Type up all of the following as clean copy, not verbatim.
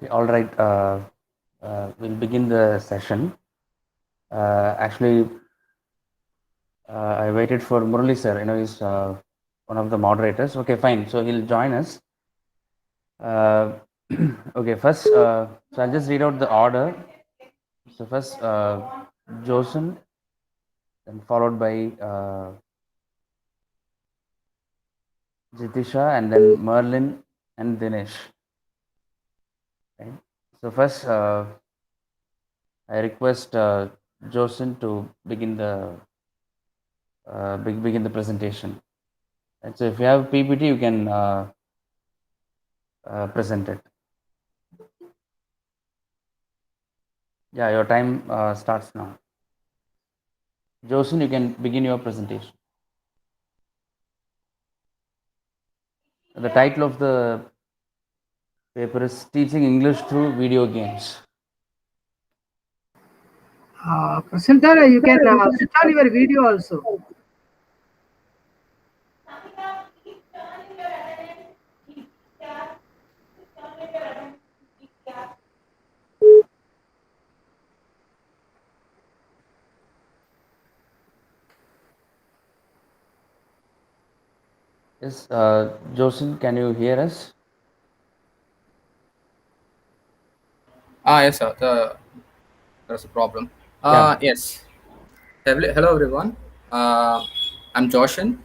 All right. We'll begin the session. Actually, I waited for Murali sir. He's one of the moderators. Okay, fine. So he'll join us. Okay, first, so I'll just read out the order. So first, Josen, then followed by Jitisha, and then Merlin and Dinesh. Right. So first, I request Josen to begin the begin the presentation. And so if you have PPT, you can present it. Yeah, your time starts now. Josen, you can begin your presentation. The title of the paper is Teaching English Through Video Games. Presenter, you can switch on your video also. Yes, Josen, can you hear us? Yes, sir. There's a problem. Yeah. Yes. Hello, everyone. I'm Joshin.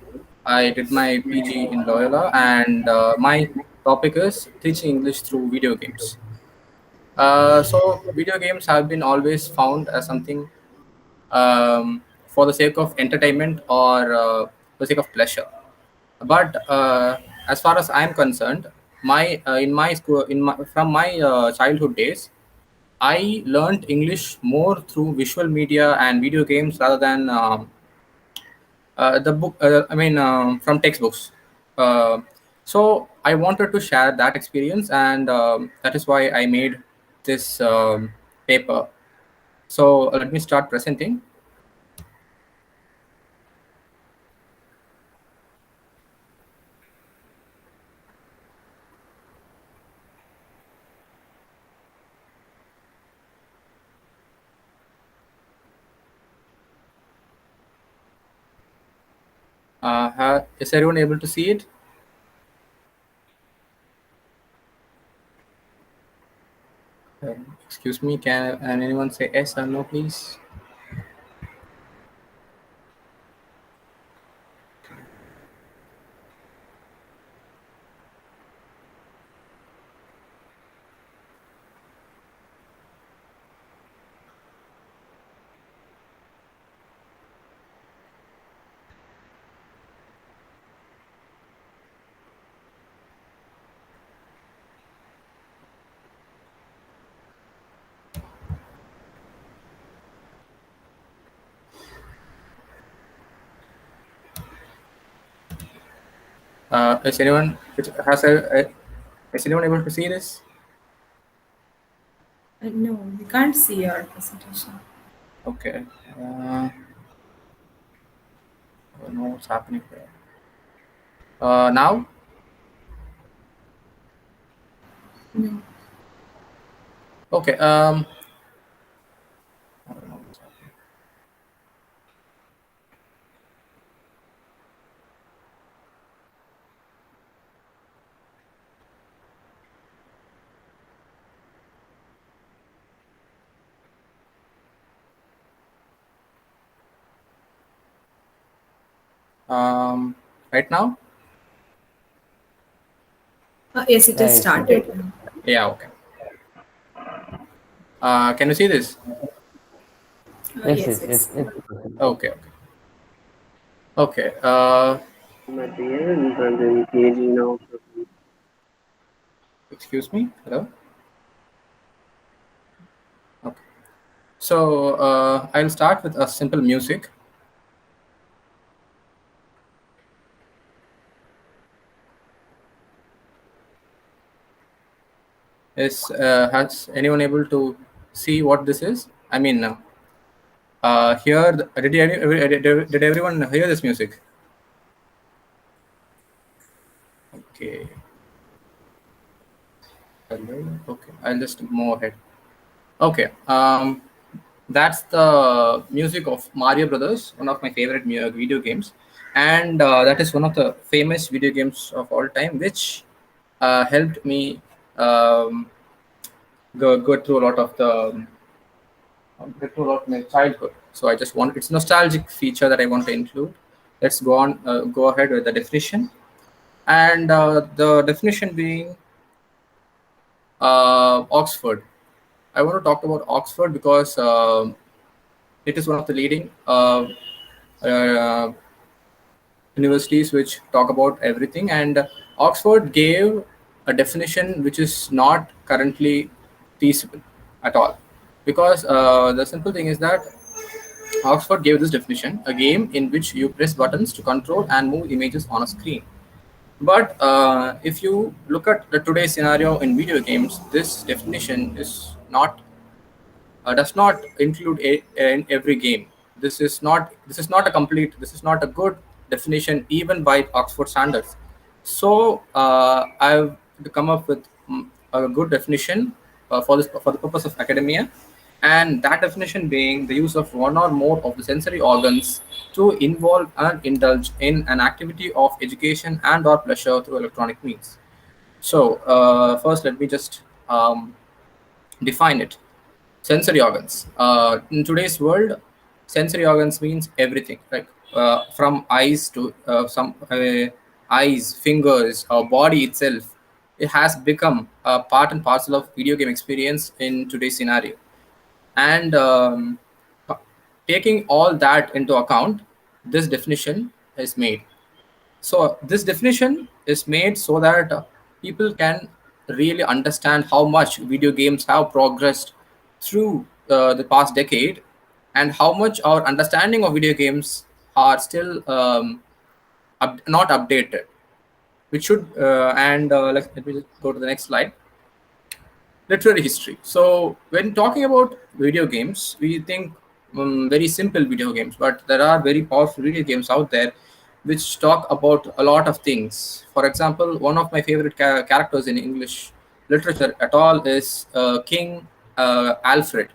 I did my PG in Loyola, and my topic is teaching English through video games. So, video games have been always found as something for the sake of entertainment or for the sake of pleasure. But as far as I'm concerned, my in my school, from my childhood days, I learned English more through visual media and video games rather than the book. From textbooks. Uh, so I wanted to share that experience, and that is why I made this paper. So let me start presenting. Is everyone able to see it? Excuse me, can anyone say yes or no, please? Is anyone is anyone able to see this? No, we can't see your presentation. Okay. I don't know what's happening here. Now? No. Okay. I don't know what's happening. Right now? Yes, it Yeah, has yes, yes. started. Yeah. Okay. Can you see this? Yes, Yes, yes, yes. yes, yes. Okay. Okay. Okay. I'm at the end and then KG now. Excuse me. Hello. Okay. So I'll start with a simple music. Has anyone able to see what this is? I mean, here. Did everyone hear this music? Okay. Okay, I'll just move ahead. Okay, that's the music of Mario Brothers, one of my favorite video games, and that is one of the famous video games of all time, which helped me um, go through a lot of the get through a lot of my childhood. So I just want it's a nostalgic feature that I want to include. Let's go ahead with the definition, and the definition being Oxford. I want to talk about Oxford because it is one of the leading uh, universities which talk about everything. And Oxford gave a definition which is not currently feasible at all. Because the simple thing is that Oxford gave this definition: a game in which you press buttons to control and move images on a screen. But if you look at the today's scenario in video games, this definition is not does not include in every game. This is not a complete. This is not a good definition even by Oxford standards. So I've come up with a good definition for the purpose of academia, and that definition being the use of one or more of the sensory organs to involve and indulge in an activity of education and or pleasure through electronic means. So first, let me just define it. Sensory organs. In today's world, sensory organs means everything, like from eyes to some eyes, fingers, our body itself. It has become a part and parcel of video game experience in today's scenario. And taking all that into account, this definition is made. So this definition is made so that people can really understand how much video games have progressed through the past decade, and how much our understanding of video games are still not updated, which should and let me just go to the next slide. Literary history. So when talking about video games, we think very simple video games, but there are very powerful video games out there which talk about a lot of things. For example, one of my favorite characters in English literature at all is King Alfred.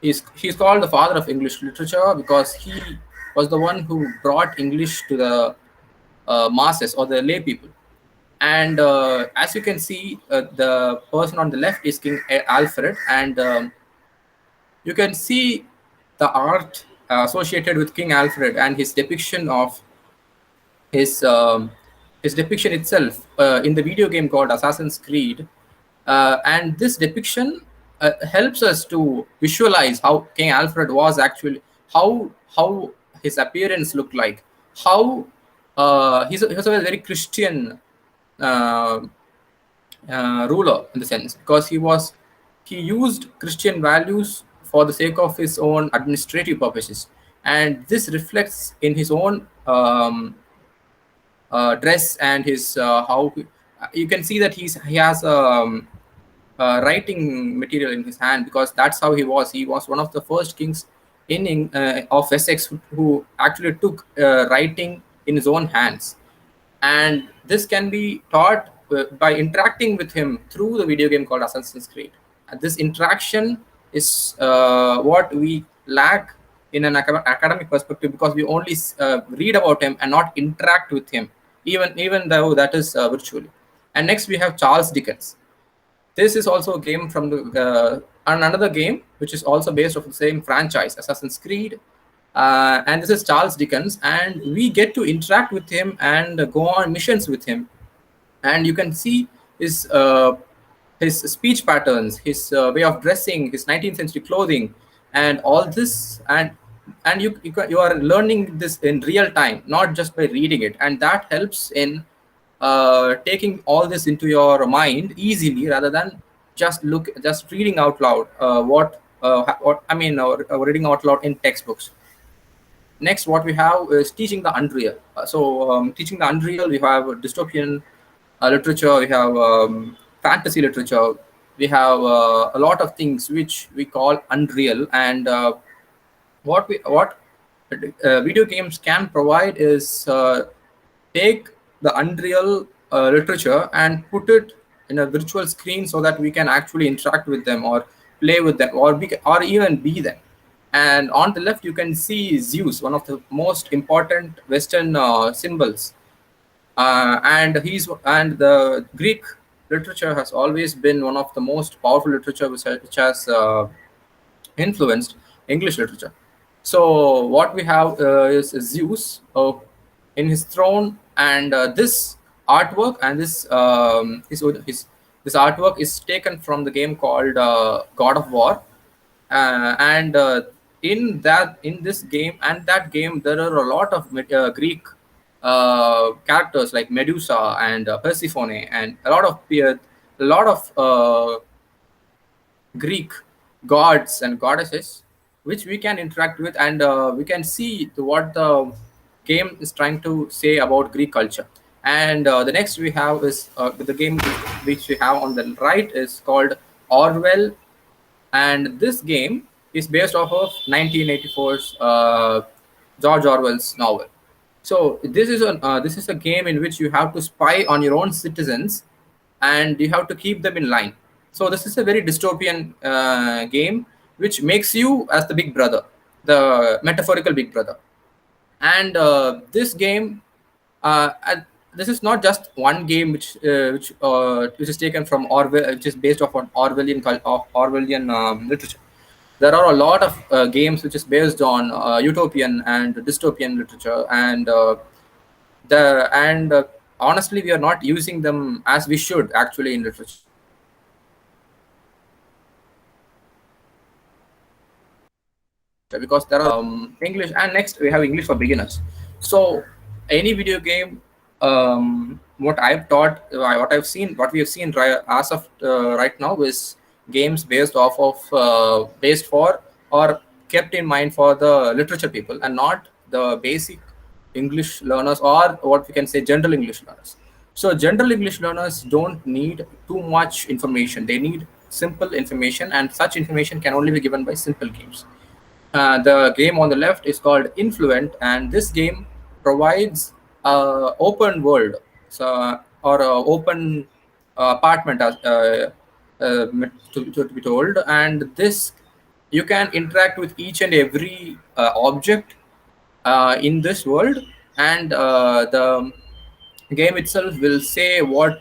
He's called the father of English literature because he was the one who brought English to the masses or the lay people. And as you can see, the person on the left is King Alfred, and you can see the art associated with King Alfred and his depiction of his his depiction itself in the video game called Assassin's Creed. And this depiction helps us to visualize how King Alfred was actually, how his appearance looked like, how he was a very Christian uh, ruler in the sense, because he used Christian values for the sake of his own administrative purposes, and this reflects in his own dress and his you can see that he has writing material in his hand, because that's how he was. He was one of the first kings of Essex who actually took writing in his own hands, and this can be taught by interacting with him through the video game called Assassin's Creed. This interaction is what we lack in an academic perspective, because we only read about him and not interact with him, even though that is virtually. And next we have Charles Dickens. This is also a game from the another game which is also based off the same franchise, Assassin's Creed. And this is Charles Dickens, and we get to interact with him and go on missions with him. And you can see his speech patterns, his way of dressing, his 19th century clothing, and all this. And you are learning this in real time, not just by reading it, and that helps in taking all this into your mind easily, rather than just reading out loud what I mean, or reading out loud in textbooks. Next, what we have is teaching the unreal. Teaching the unreal, we have dystopian literature, we have fantasy literature, we have a lot of things which we call unreal. And what video games can provide is take the unreal literature and put it in a virtual screen so that we can actually interact with them or play with them or even be them. And on the left, you can see Zeus, one of the most important Western symbols. And the Greek literature has always been one of the most powerful literature which has influenced English literature. So what we have is Zeus in his throne, and this artwork and his this artwork is taken from the game called God of War, and in this game and that game there are a lot of Greek characters like Medusa and Persephone and a lot of Greek gods and goddesses, which we can interact with, and we can see what the game is trying to say about Greek culture. And the next we have is the game which we have on the right is called Orwell, and this game is based off of 1984's George Orwell's novel. So this is a game in which you have to spy on your own citizens, and you have to keep them in line. So this is a very dystopian game which makes you as the big brother, the metaphorical big brother. And this game, this is not just one game which is taken from Orwell, which is based off on Orwellian literature. There are a lot of games which is based on utopian and dystopian literature, and honestly, we are not using them as we should actually in literature, because there are English, and next we have English for beginners. So any video game, what I've seen, what we have seen as of right now is games based off of based for or kept in mind for the literature people, and not the basic English learners, or what we can say general English learners. So general English learners don't need too much information. They need simple information, and such information can only be given by simple games. The game on the left is called Influent, and this game provides open world, so or open apartment, as to be told, and this you can interact with each and every object in this world, and the game itself will say what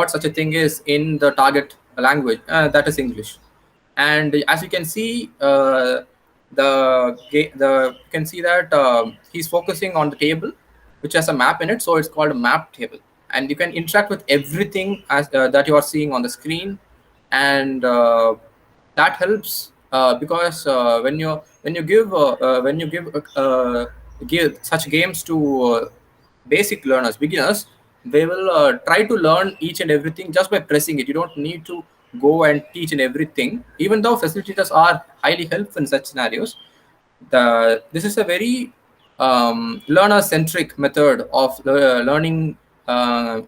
such a thing is in the target language, that is English. And as you can see, you can see that he's focusing on the table which has a map in it, so it's called a map table, and you can interact with everything as that you are seeing on the screen. And that helps because when you give such games to basic learners, beginners, they will try to learn each and everything just by pressing it. You don't need to go and teach and everything, even though facilitators are highly helpful in such scenarios. This is a very learner-centric method of learning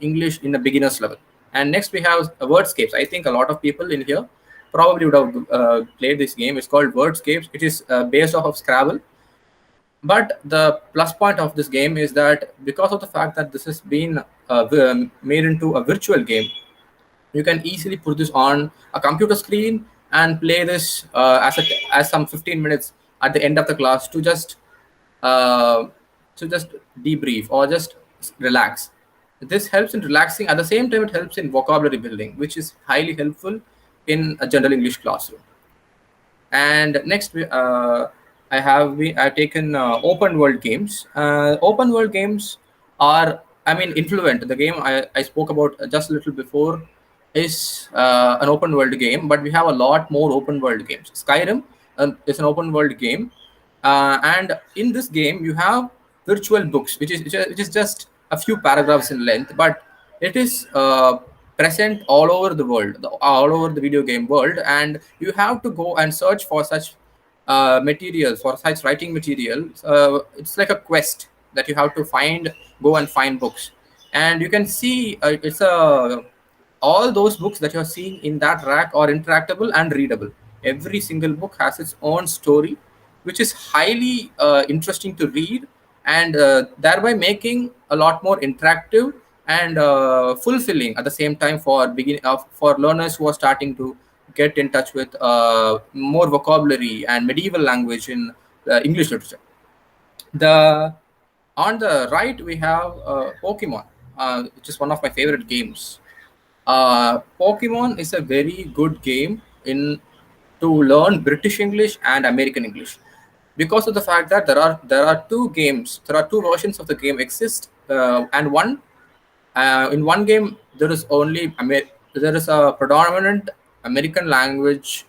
English in a beginner's level. And next we have Wordscapes. I think a lot of people in here probably would have played this game. It's called Wordscapes. It is based off of Scrabble. But the plus point of this game is that because of the fact that this has been made into a virtual game, you can easily put this on a computer screen and play this as some 15 minutes at the end of the class to just debrief or just relax. This helps in relaxing. At the same time, it helps in vocabulary building, which is highly helpful in a general English classroom. And next, I've taken open world games. Open world games are, Influent, the game I spoke about just a little before, is an open world game, but we have a lot more open world games. Skyrim is an open world game, and in this game you have virtual books, which is just a few paragraphs in length, but it is present all over the world, all over the video game world, and you have to go and search for such materials, for such writing material. It's like a quest that you have to go and find books, and you can see all those books that you're seeing in that rack are interactable and readable. Every single book has its own story, which is highly interesting to read, and thereby making a lot more interactive and fulfilling at the same time for learners who are starting to get in touch with more vocabulary and medieval language in English literature. The On the right we have Pokemon, which is one of my favorite games. Pokemon is a very good game in to learn British English and American English, because of the fact that there are two versions of the game exist, and one in one game there is there is a predominant American language,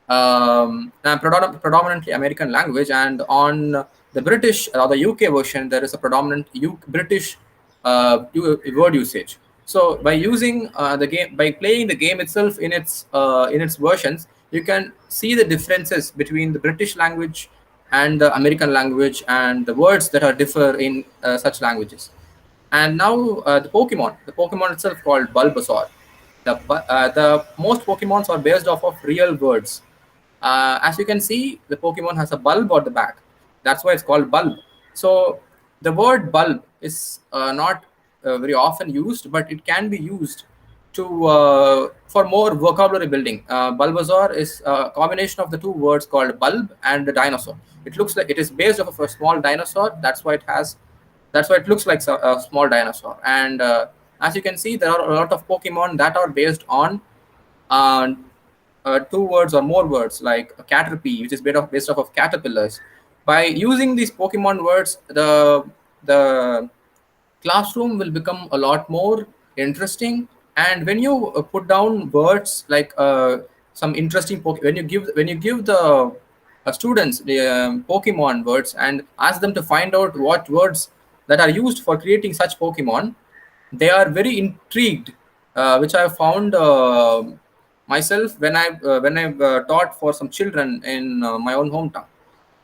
predominantly American language, and on the British or the UK version, there is a predominant British word usage. So by using the game, by playing the game itself in its versions, you can see the differences between the British language and the American language, and the words that are differ in such languages. And now the Pokemon itself called Bulbasaur. The most Pokemons are based off of real words. As you can see, the Pokemon has a bulb on the back. That's why it's called bulb. So the word bulb is not very often used, but it can be used to for more vocabulary building. Bulbasaur is a combination of the two words called bulb and the dinosaur. It looks like it is based off of a small dinosaur. That's why it looks like a small dinosaur. And as you can see, there are a lot of Pokemon that are based on uh, two words or more words, like a Caterpie, which is based off of caterpillars. By using these Pokemon words, the classroom will become a lot more interesting. And when you put down words like some interesting when you give the students the Pokemon words and ask them to find out what words that are used for creating such Pokemon, they are very intrigued, which I have found myself when I've taught for some children in my own hometown.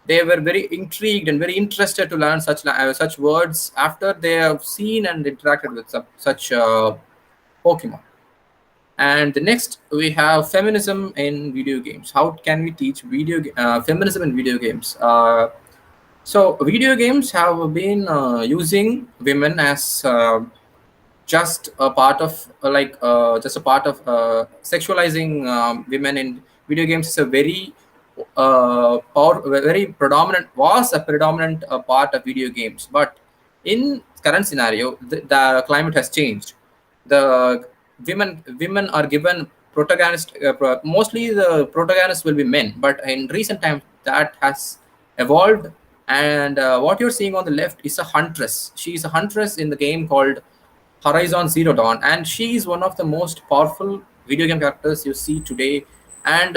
They were very intrigued and very interested to learn such words after they have seen and interacted with such Pokemon. And the next we have feminism in video games. How can we teach feminism in video games? So video games have been using women as just a part of sexualizing women in video games is a very predominant was a predominant part of video games. But in current scenario, the climate has changed. The women are given protagonist. Mostly the protagonists will be men, but in recent times that has evolved. And what you're seeing on the left is a huntress. She is a huntress in the game called Horizon Zero Dawn, and she is one of the most powerful video game characters you see today. And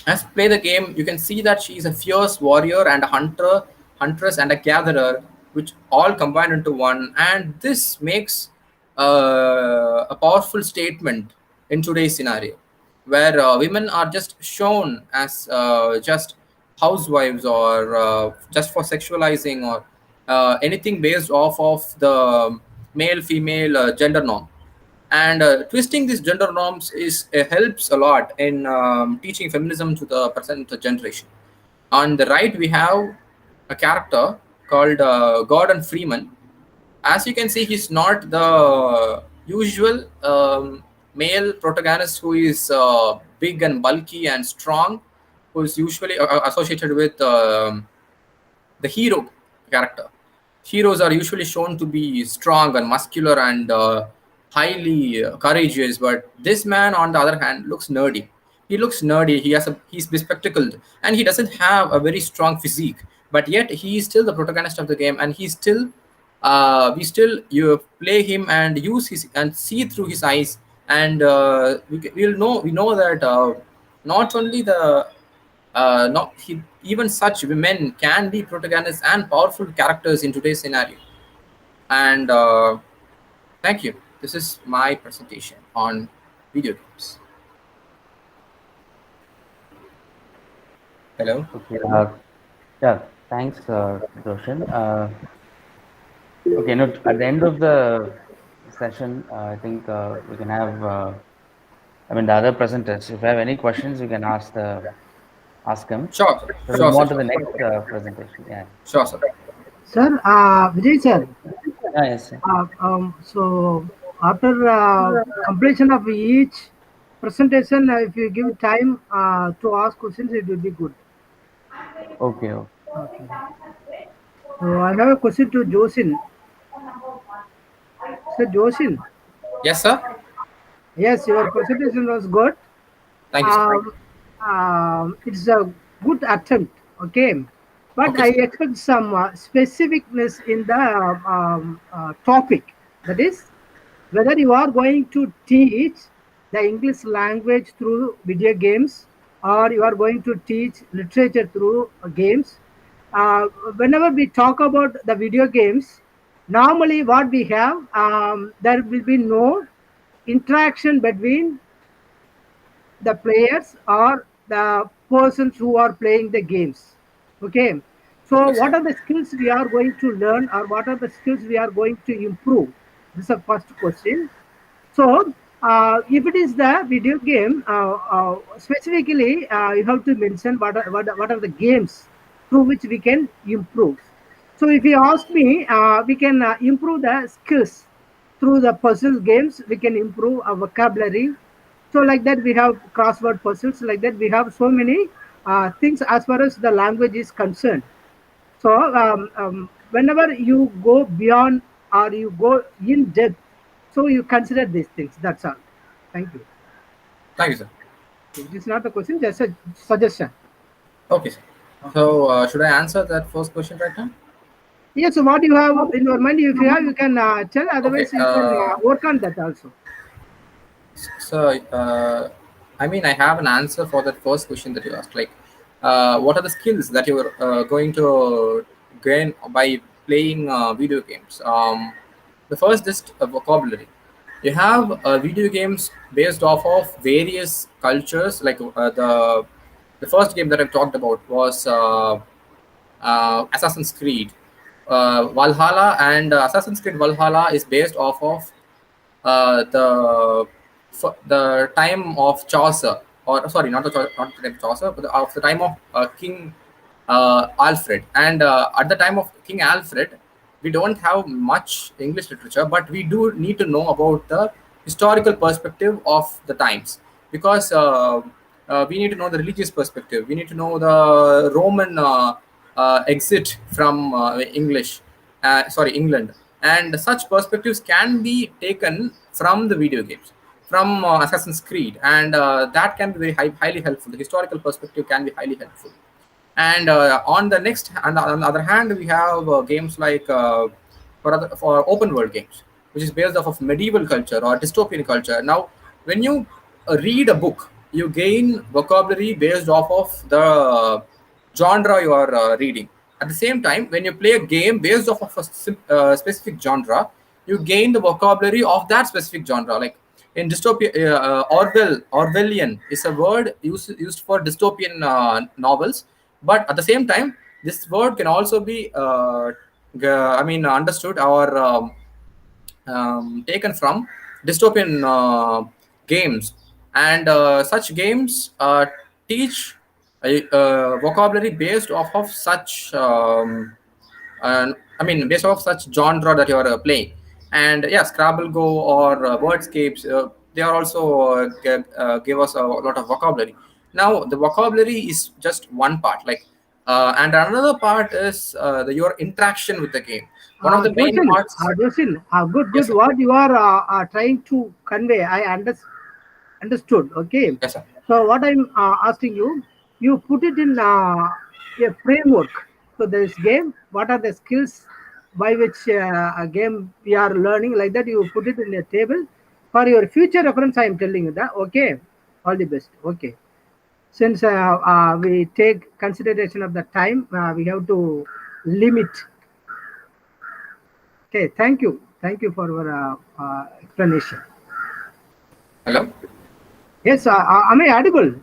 as you play the game, you can see that she is a fierce warrior and a huntress, and a gatherer, which all combine into one. And this makes a powerful statement in today's scenario, where women are just shown as just housewives, or just for sexualizing, or anything based off of the male female gender norm. And twisting these gender norms is helps a lot in teaching feminism to the present generation. On the right we have a character called Gordon Freeman. As you can see, he's not the usual male protagonist who is big and bulky and strong, who is usually associated with the hero character. Heroes are usually shown to be strong and muscular and highly courageous, but this man, on the other hand, looks nerdy. He looks nerdy. He's bespectacled, and he doesn't have a very strong physique. But yet, he is still the protagonist of the game, and he's still you play him and use his and see through his eyes, and we know that not only the not he, even such women can be protagonists and powerful characters in today's scenario. And thank you. This is my presentation on video games. Hello. Okay. Yeah. Thanks, Roshan. Okay. No, at the end of the session, I think we can have. I mean, the other presenters. If you have any questions, you can ask them. Sure. So we'll Sure. move on to Sir. the next presentation. Yeah. Sure, sir. Sir, Vijay sir, Yes, sir. So after completion of each presentation, if you give time to ask questions, it will be good. Okay, okay. Okay. So I have a question to Josin. So Josin, Yes, sir. yes, your presentation was good. Thank you, sir. Um, it's a good attempt, okay, but Okay, I sir. expect some specificness in the topic. That is, whether you are going to teach the English language through video games or you are going to teach literature through games. Uh, Whenever we talk about the video games, normally what we have, there will be no interaction between the players or the persons who are playing the games. Okay. So Okay, what sir. are the skills we are going to learn or what are the skills we are going to improve? This is the first question. So if it is the video game, specifically you have to mention what are the games through which we can improve. So if you ask me, we can improve the skills through the puzzle games. We can improve our vocabulary. So like that we have crossword puzzles. Like that we have so many things as far as the language is concerned. So whenever you go beyond or you go in depth, so you consider these things. That's all. Thank you. Thank you, sir. It is not a question, just a suggestion. Okay, sir. Okay. So, should I answer that first question right now? Yes. So what you have in your mind, if you have, you can tell. Okay. Otherwise, you can work on that also. So, I mean, I have an answer for that first question that you asked. Like, what are the skills that you're going to gain by playing video games? The first is vocabulary. You have video games based off of various cultures. Like the first game that I've talked about was Assassin's Creed. Valhalla and Assassin's Creed Valhalla is based off of the time of Chaucer, or sorry, not the time of Chaucer, but of the time of King Alfred. And at the time of King Alfred, we don't have much English literature, but we do need to know about the historical perspective of the times, because we need to know the religious perspective. We need to know the Roman exit from England, and such perspectives can be taken from the video games, from Assassin's Creed, and that can be highly helpful. The historical perspective can be highly helpful. And on the other hand, we have games like for open world games, which is based off of medieval culture or dystopian culture. Now, when you read a book, you gain vocabulary based off of the genre you are reading. At the same time, when you play a game based off of a specific genre, you gain the vocabulary of that specific genre. Like in dystopia, Orwellian is a word used for dystopian novels, but at the same time, this word can also be understood or taken from dystopian games. And such games teach vocabulary based off of such based off such genre that you're playing. And yeah, Scrabble Go or Wordscapes, they are also give us a lot of vocabulary. Now, the vocabulary is just one part. Like, and another part is your interaction with the game. One of the main parts. Josin, Yes, good. sir. What you are trying to convey, I understood. Okay. Yes, sir. So what I'm asking you, you put it in a framework. So this game, what are the skills by which a game we are learning? Like that, you put it in a table for your future reference. I am telling you that. Okay. All the best. Okay. Since we take consideration of the time, we have to limit. Okay. Thank you. Thank you for your explanation. Hello. Yes. Am I audible?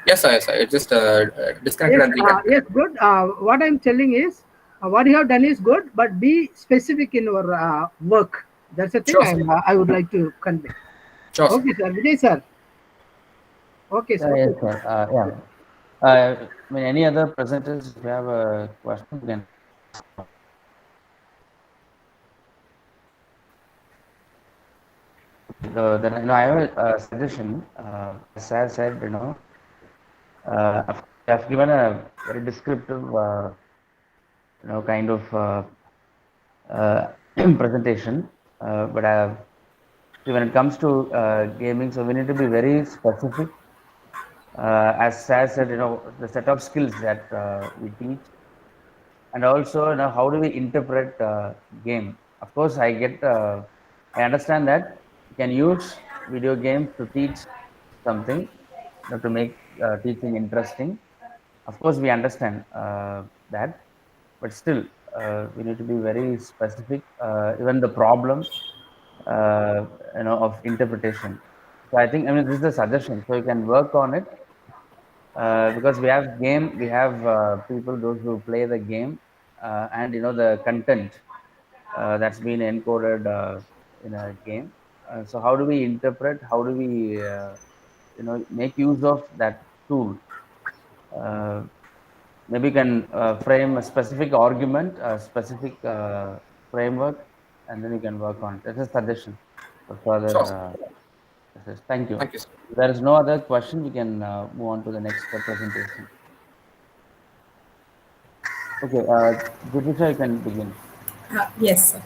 Yes, sir. Yes, sir. It just disconnected Yes, and reconnected. yes, good. What I'm telling is, what you have done is good, but be specific in your work. That's the thing Sure, sir. I would like to convey. Sure, sir. Okay, sir. Vijay, sir. Okay, sir. Yes, sir. Yeah. I mean, any other presenters, if you have a question, you can. then I have a suggestion. As I said, of course, I have given a very descriptive, kind of uh, presentation. But see, when it comes to gaming, so we need to be very specific. As Saz said, the set of skills that we teach, and also, how do we interpret game? Of course, I understand that you can use video games to teach something, to make teaching interesting. Of course, we understand that, but still, we need to be very specific. Even the problem, of interpretation. So I think, this is a suggestion. So you can work on it, because we have people, those who play the game, and the content that's been encoded in a game. So how do we interpret? How do we make use of that tool? Uh, Maybe you can frame a specific argument, a specific framework, and then you can work on it. That's a suggestion for further. Sure, sir. Thank you. Thank you, sir. If there is no other question, we can move on to the next presentation. Okay, Jyotisha, you can begin. Yes, sir.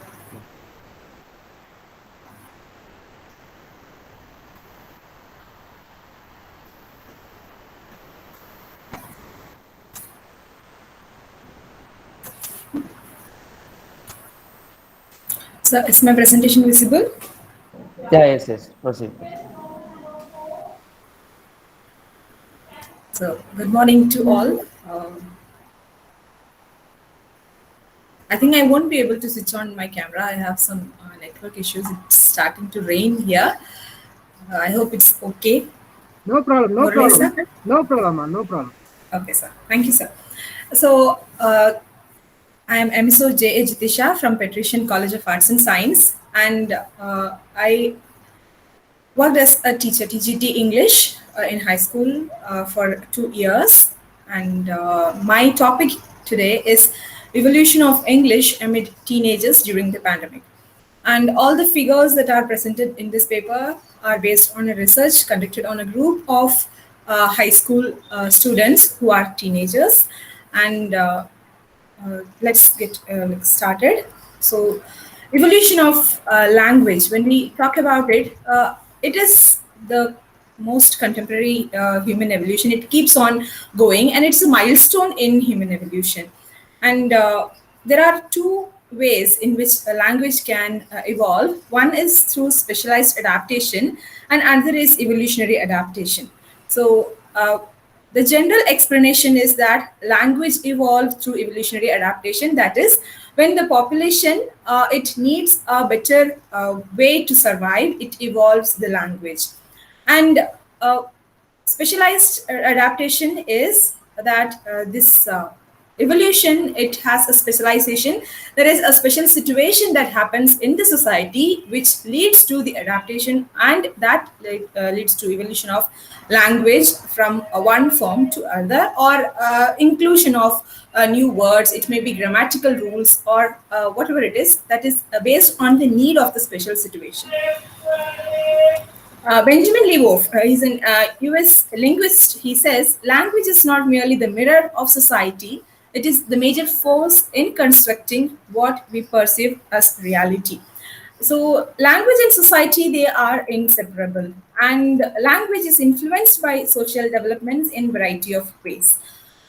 So is my presentation visible? Yeah, yes. Proceed. So good morning to all. I think I won't be able to switch on my camera. I have some network issues. It's starting to rain here. I hope it's okay. No problem. No Murali, problem. sir? No problem. No problem. Okay, sir. Thank you, sir. So I am MSO J.A. Jitisha from Patrician College of Arts and Science, and I worked as a teacher, TGT English, in high school for 2 years. And my topic today is evolution of English amid teenagers during the pandemic. And all the figures that are presented in this paper are based on a research conducted on a group of high school students who are teenagers. And let's get started. So, evolution of language. When we talk about it, it is the most contemporary human evolution. It keeps on going, and it's a milestone in human evolution. And there are two ways in which a language can evolve. One is through specialized adaptation, and another is evolutionary adaptation. So, the general explanation is that language evolved through evolutionary adaptation. That is, when the population it needs a better way to survive, it evolves the language. And specialized adaptation is that this evolution, it has a specialization. There is a special situation that happens in the society which leads to the adaptation, and that leads to evolution of language from one form to other, or inclusion of new words. It may be grammatical rules, or whatever it is, that is based on the need of the special situation. Benjamin Levov, he's an US linguist. He says language is not merely the mirror of society, it is the major force in constructing what we perceive as reality. So, language and society, they are inseparable, and language is influenced by social developments in variety of ways.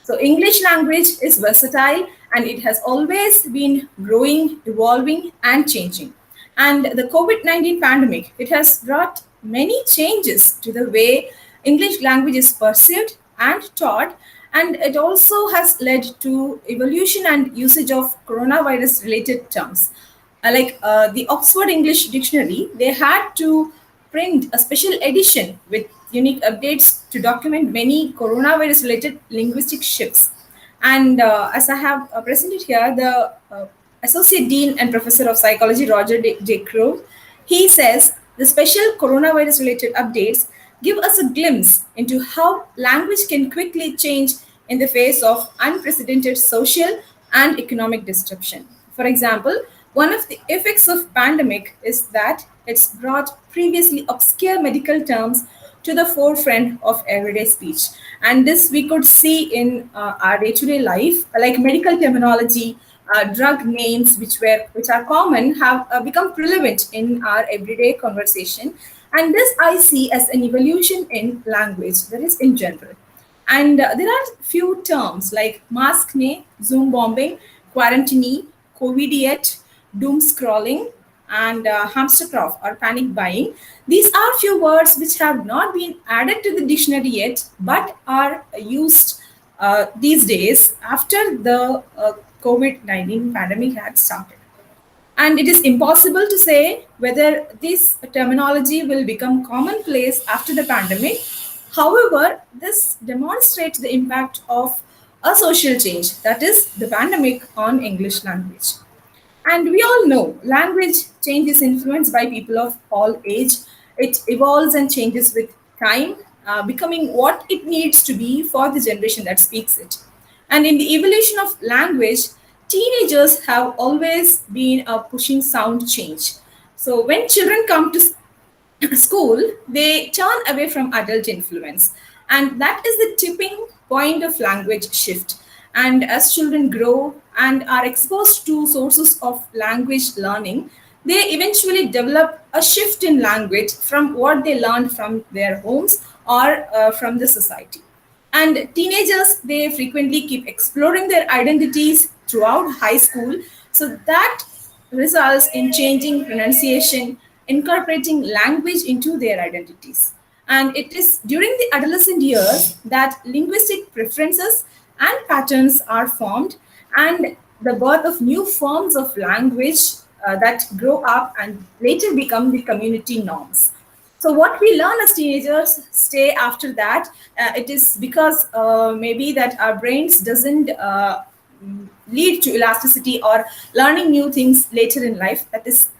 So, English language is versatile, and it has always been growing, evolving, and changing. And the COVID-19 pandemic, it has brought many changes to the way English language is perceived and taught, and it also has led to evolution and usage of coronavirus related terms. The Oxford English Dictionary, they had to print a special edition with unique updates to document many coronavirus related linguistic shifts. And as I have presented here, the Associate Dean and Professor of Psychology, Roger J. Crow, he says the special coronavirus related updates give us a glimpse into how language can quickly change in the face of unprecedented social and economic disruption. For example, One of the effects of pandemic is that it's brought previously obscure medical terms to the forefront of everyday speech. And this we could see in our day-to-day life, like medical terminology, drug names, which are common, have become relevant in our everyday conversation. And this I see as an evolution in language, that is in general. And there are few terms like maskne, Zoom bombing, quarantine, COVIDiot, doom scrolling, and hamstercraft or panic buying. These are few words which have not been added to the dictionary yet, but are used these days after the COVID-19 pandemic had started. And it is impossible to say whether this terminology will become commonplace after the pandemic. However, this demonstrates the impact of a social change, that is, the pandemic on English language. And we all know language change is influenced by people of all age. It evolves and changes with time, becoming what it needs to be for the generation that speaks it. And in the evolution of language, teenagers have always been a pushing sound change. So when children come to school, they turn away from adult influence. And that is the tipping point of language shift. And as children grow and are exposed to sources of language learning, they eventually develop a shift in language from what they learned from their homes or from the society. And teenagers, they frequently keep exploring their identities throughout high school. So that results in changing pronunciation, incorporating language into their identities. And it is during the adolescent years that linguistic preferences and patterns are formed, and the birth of new forms of language that grow up and later become the community norms. So what we learn as teenagers stay after that. It is because maybe that our brains doesn't lead to elasticity or learning new things later in life. That is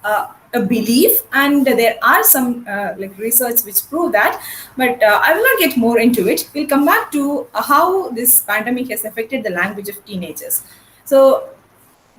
a belief, and there are some like research which prove that. But I will not get more into it. We'll come back to how this pandemic has affected the language of teenagers. So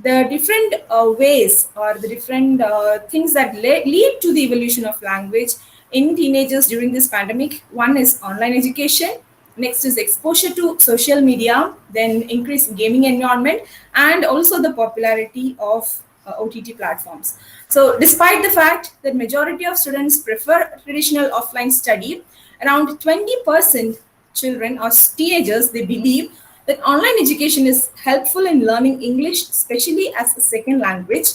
the different ways or the different things that lead to the evolution of language in teenagers during this pandemic. One is online education, next is exposure to social media, then increased gaming environment, and also the popularity of OTT platforms. So despite the fact that majority of students prefer traditional offline study, around 20% children or teenagers, they believe that online education is helpful in learning English, especially as a second language.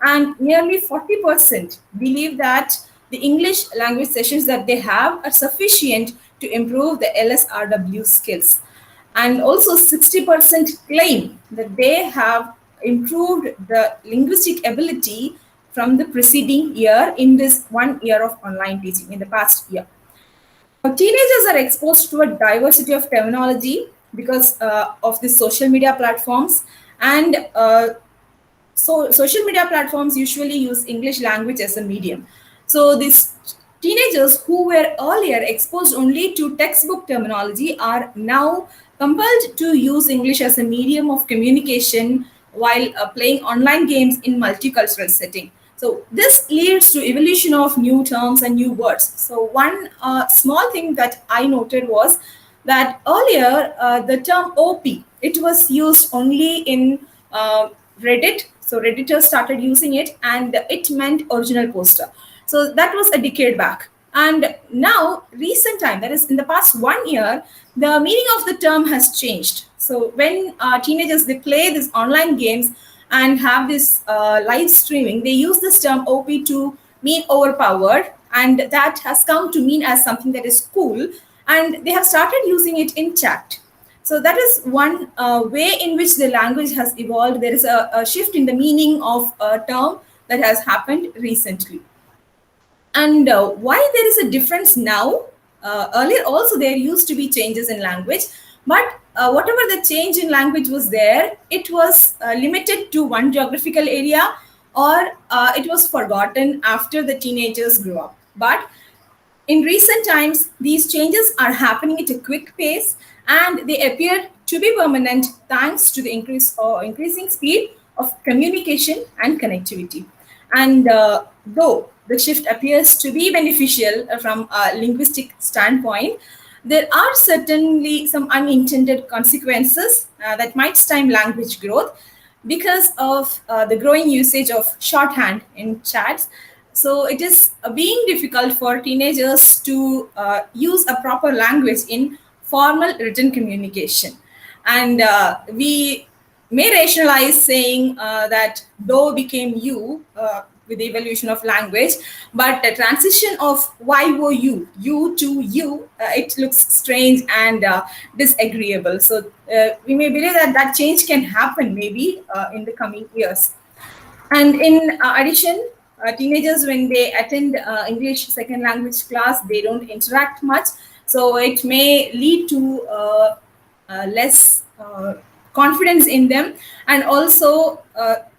And nearly 40% believe that the English language sessions that they have are sufficient to improve the LSRW skills. And also 60% claim that they have improved the linguistic ability from the preceding year in this 1 year of online teaching in the past year. Teenagers are exposed to a diversity of terminology because of the social media platforms, and so social media platforms usually use English language as a medium. So these teenagers who were earlier exposed only to textbook terminology are now compelled to use English as a medium of communication while playing online games in multicultural setting. So this leads to evolution of new terms and new words. So one small thing that I noted was that earlier the term OP, it was used only in Reddit. So Redditors started using it, and it meant original poster. So that was a decade back. And now, recent time, that is in the past 1 year, the meaning of the term has changed. So when teenagers, they play these online games and have this live streaming, they use this term OP to mean overpowered, and that has come to mean as something that is cool, and they have started using it in chat. So that is one way in which the language has evolved. There is a shift in the meaning of a term that has happened recently. And why there is a difference now? Earlier also there used to be changes in language, but whatever the change in language was there, it was limited to one geographical area, or it was forgotten after the teenagers grew up. But in recent times, these changes are happening at a quick pace, and they appear to be permanent thanks to the increasing speed of communication and connectivity. And though the shift appears to be beneficial from a linguistic standpoint, there are certainly some unintended consequences that might stem language growth because of the growing usage of shorthand in chats. So it is being difficult for teenagers to use a proper language in formal written communication. And we may rationalize saying that though became you with the evolution of language, but the transition of you to you, it looks strange and disagreeable. So we may believe that that change can happen maybe in the coming years. And in addition, teenagers, when they attend English second language class, they don't interact much. So it may lead to less confidence in them. And also,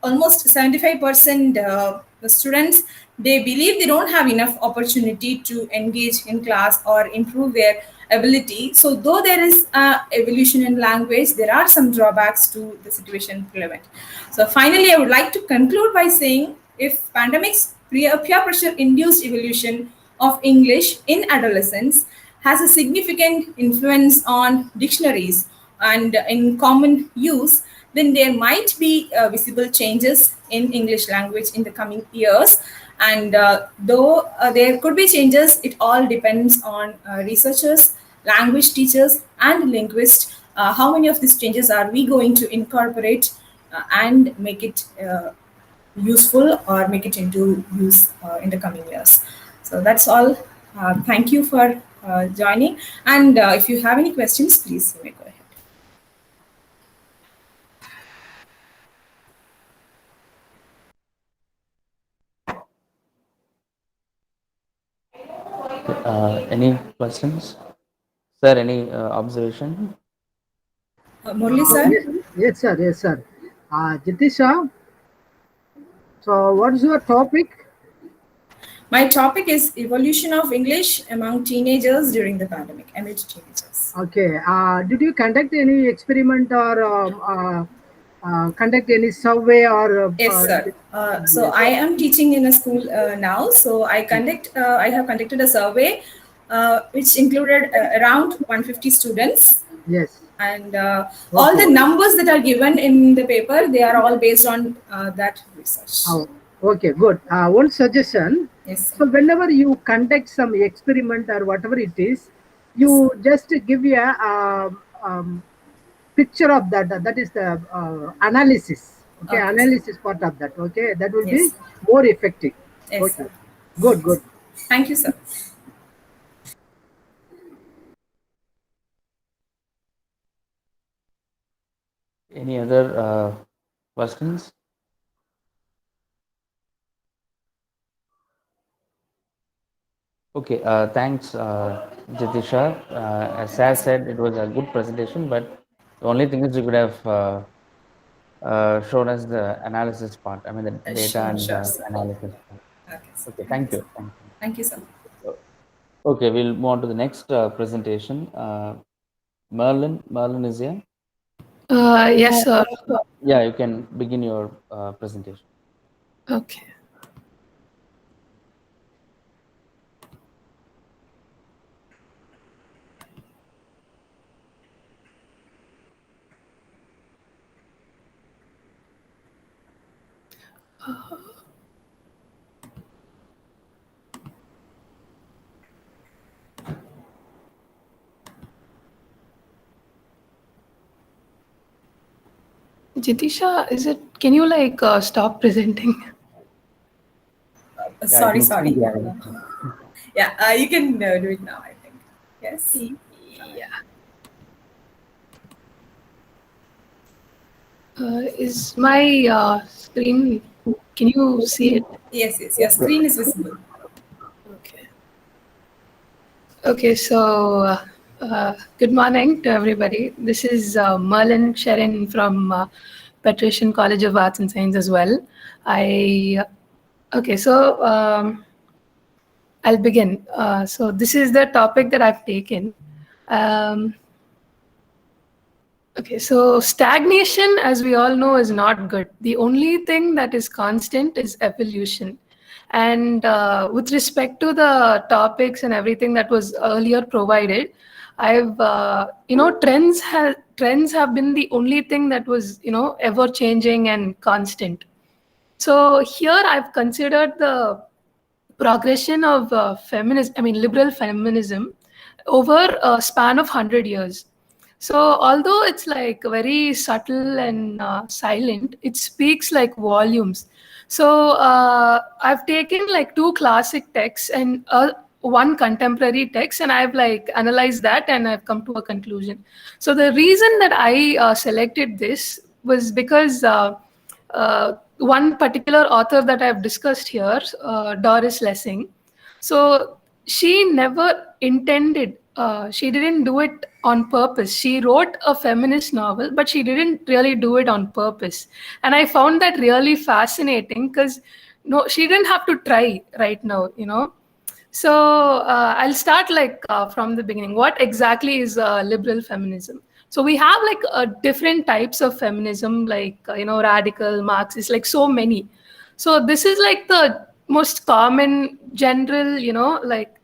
almost 75% the students, they believe they don't have enough opportunity to engage in class or improve their ability. So though there is evolution in language, there are some drawbacks to the situation prevalent. So finally, I would like to conclude by saying if pandemics peer pressure induced evolution of English in adolescence has a significant influence on dictionaries and in common use, then there might be visible changes in English language in the coming years. And though there could be changes, it all depends on researchers, language teachers, and linguists. How many of these changes are we going to incorporate and make it useful or make it into use in the coming years? So that's all. Thank you for joining. And if you have any questions, please you may go ahead. Any questions? Sir, any observation? Murli sir? Yes, sir. Yes, sir. Jitisha, so what is your topic? My topic is evolution of English among teenagers during the pandemic, amid teenagers. Okay. Did you conduct any experiment or conduct any survey or? Yes, sir. So I am teaching in a school now. So I have conducted a survey which included around 150 students. Yes. And all the numbers that are given in the paper, they are all based on that research. Oh, okay, good. One suggestion. Yes, sir. So whenever you conduct some experiment or whatever it is, you just give a picture of that. That is the analysis. Okay, analysis part of that. Okay, that will be more effective. Yes, okay. Sir. Good, good. Thank you, sir. Any other questions? Okay, thanks, Jitisha. As Saz said, it was a good presentation, but the only thing is you could have shown us the analysis part. I mean, the data and analysis part. Okay, thank you. Thank you, sir. Okay, we'll move on to the next presentation. Merlin is here. Yes, sir. Yeah, you can begin your presentation. Okay. Jitisha, can you stop presenting? Sorry. Yeah, you can do it now, I think. Yes. Yeah. Is my screen, can you see it? Yes, your screen is visible. Okay. Okay, so good morning to everybody. This is Merlin Sherin from Patrician College of Arts and Science as well. Okay, so I'll begin. So this is the topic that I've taken. Okay, so stagnation, as we all know, is not good. The only thing that is constant is evolution. And with respect to the topics and everything that was earlier provided, I've trends have been the only thing that was ever changing and constant. So here I've considered the progression of feminism, I mean liberal feminism, over a span of 100 years. So although it's like very subtle and silent, it speaks like volumes. So I've taken like two classic texts and one contemporary text, and I've like analyzed that and I've come to a conclusion. So the reason that I selected this was because one particular author that I've discussed here, Doris Lessing. So she never intended, she didn't do it on purpose. She wrote a feminist novel, but she didn't really do it on purpose. And I found that really fascinating because no, she didn't have to try right now. So I'll start like from the beginning. What exactly is liberal feminism? So we have like different types of feminism, like radical, Marxist, like so many. So this is like the most common, general, like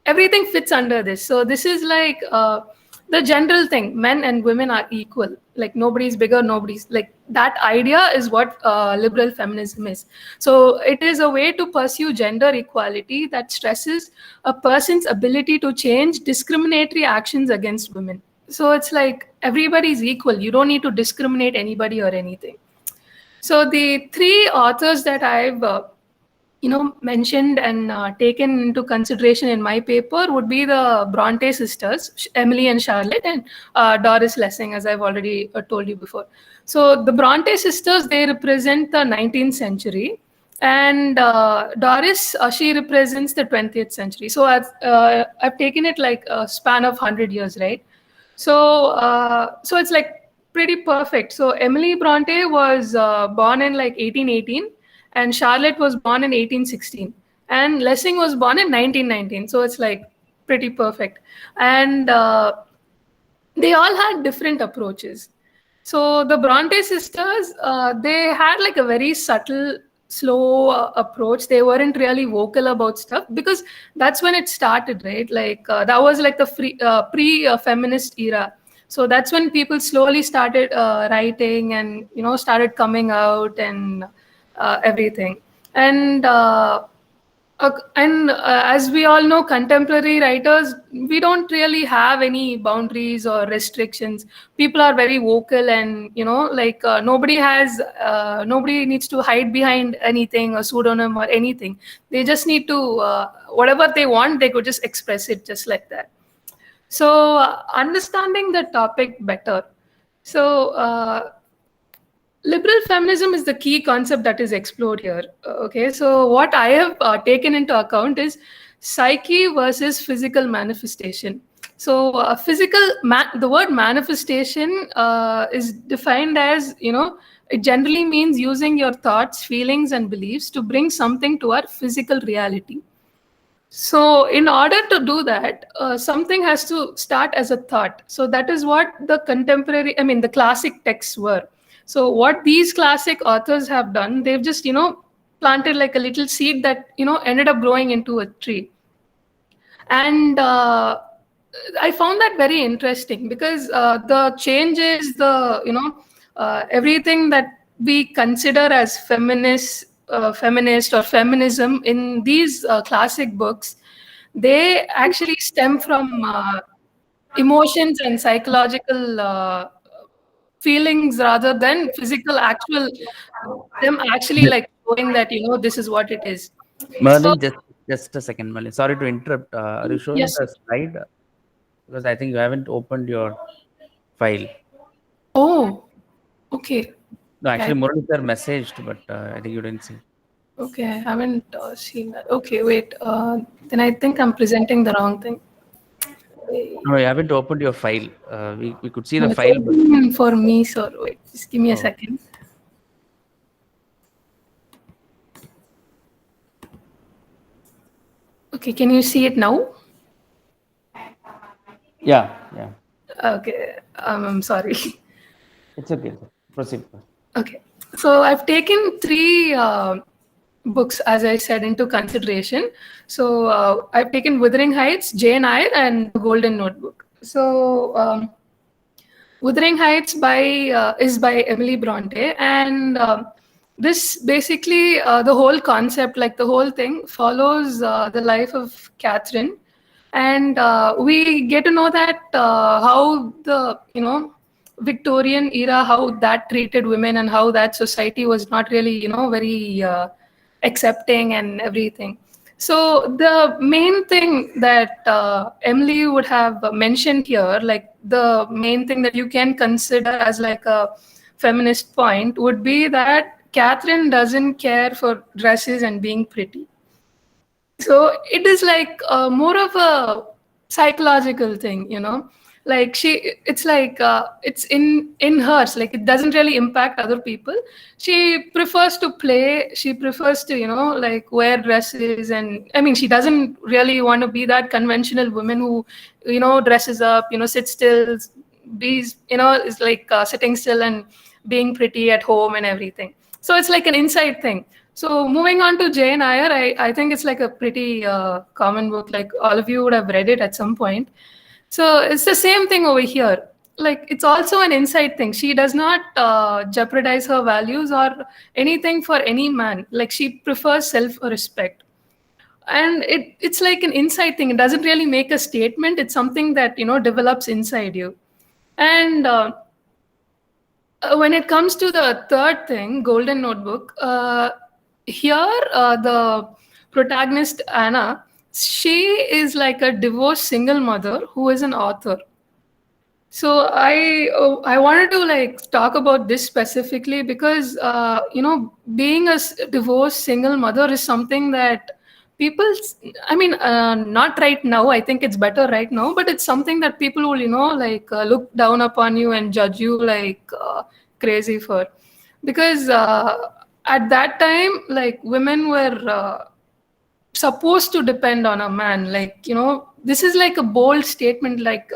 everything fits under this. So this is like the general thing: men and women are equal, like nobody's bigger, nobody's like that idea is what liberal feminism is. So it is a way to pursue gender equality that stresses a person's ability to change discriminatory actions against women. So it's like everybody's equal, you don't need to discriminate anybody or anything. So the three authors that I've mentioned and taken into consideration in my paper would be the Bronte sisters, Emily and Charlotte, and Doris Lessing, as I've already told you before. So the Bronte sisters, they represent the 19th century, and Doris, she represents the 20th century. So I've taken it like a span of 100 years, right? So it's like pretty perfect. So Emily Bronte was born in like 1818, and Charlotte was born in 1816, and Lessing was born in 1919. So it's like pretty perfect. And they all had different approaches. So the Bronte sisters, they had like a very subtle, slow approach. They weren't really vocal about stuff because that's when it started, right? Like that was like the pre-feminist era. So that's when people slowly started writing and started coming out and everything. And as we all know, contemporary writers, we don't really have any boundaries or restrictions. People are very vocal, and like nobody needs to hide behind anything, a pseudonym or anything. They just need to whatever they want, they could just express it just like that. So understanding the topic better. So liberal feminism is the key concept that is explored here. Okay, so what I have taken into account is psyche versus physical manifestation. So the word manifestation is defined as, it generally means using your thoughts, feelings, and beliefs to bring something to our physical reality. So in order to do that, something has to start as a thought. So that is what the classic texts were. So what these classic authors have done, they've just, planted like a little seed that, ended up growing into a tree. And I found that very interesting because the changes, everything that we consider as feminist or feminism in these classic books, they actually stem from emotions and psychological feelings rather than physical actual them actually like showing that this is what it is. So Merlin, just a second, Merlin. Sorry to interrupt. Are you showing yes. the slide? Because I think you haven't opened your file. Oh, okay. No, actually, Okay. Murali sir messaged, but I think you didn't see. Okay, I haven't seen that. Okay, wait. Then I think I'm presenting the wrong thing. No, you haven't opened your file. We could see No, the it's file, but open for me, sir. Wait, just give me a oh, second. Okay, can you see it now? yeah. Okay, I'm sorry. It's okay. Proceed. Okay. So I've taken three books, as I said, into consideration. So I've taken Wuthering Heights, Jane Eyre, and The Golden Notebook. So Wuthering Heights is by Emily Bronte, and this basically the whole concept, like the whole thing, follows the life of Catherine, and we get to know that how the Victorian era, how that treated women, and how that society was not really very accepting and everything. So the main thing that Emily would have mentioned here, like the main thing that you can consider as like a feminist point, would be that Catherine doesn't care for dresses and being pretty. So it is like more of a psychological thing, like it's like it's in hers, like it doesn't really impact other people. She prefers to play, she prefers to like wear dresses, and I mean she doesn't really want to be that conventional woman who dresses up, sits still, is like sitting still and being pretty at home and everything. So it's like an inside thing. So moving on to Jane Eyre, I think it's like a pretty common book. Like all of you would have read it at some point. So it's the same thing over here. Like it's also an inside thing. She does not jeopardize her values or anything for any man. Like she prefers self-respect. And it's like an inside thing. It doesn't really make a statement. It's something that, develops inside you. And when it comes to the third thing, Golden Notebook, here the protagonist Anna, she is like a divorced single mother who is an author. So I wanted to like talk about this specifically because being a divorced single mother is something that people, I mean, not right now, I think it's better right now, but it's something that people will like look down upon you and judge you like crazy for, because at that time, like women were supposed to depend on a man. Like this is like a bold statement, like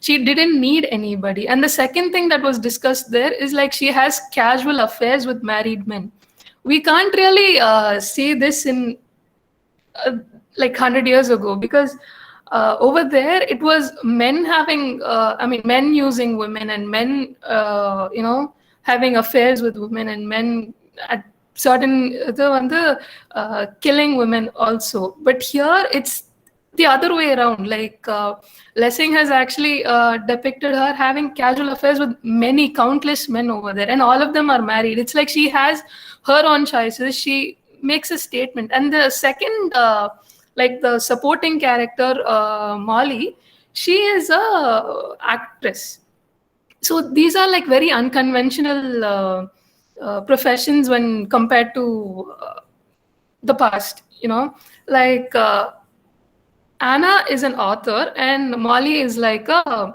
she didn't need anybody. And the second thing that was discussed there is like she has casual affairs with married men. We can't really see this in like 100 years ago, because over there it was men having men using women, and men having affairs with women, and men at certain killing women also. But here it's the other way around. Like Lessing has actually depicted her having casual affairs with many countless men over there, and all of them are married. It's like she has her own choices. She makes a statement. And the second like the supporting character, Molly, she is a actress. So these are like very unconventional professions when compared to the past. Like Anna is an author and Molly is like a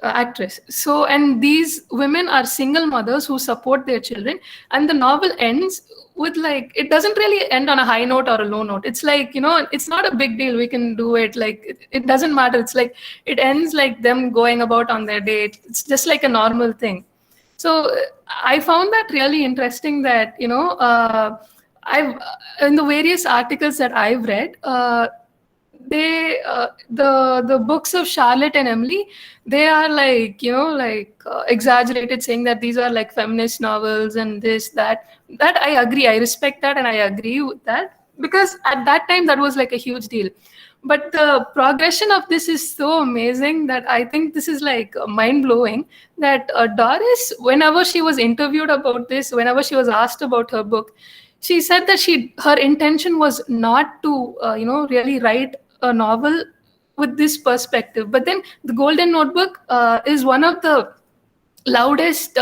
actress. So, and these women are single mothers who support their children, and the novel ends with like, it doesn't really end on a high note or a low note. It's like, it's not a big deal, we can do it, like it doesn't matter. It's like it ends like them going about on their date. It's just like a normal thing. So I found that really interesting, that I've in the various articles that I've read, they the books of Charlotte and Emily, they are like exaggerated, saying that these are like feminist novels and this that I agree, I respect that, and I agree with that, because at that time that was like a huge deal. But the progression of this is so amazing that I think this is like mind-blowing, that Doris, whenever she was interviewed about this, whenever she was asked about her book, she said that her intention was not to really write a novel with this perspective. But then The Golden Notebook is one of the loudest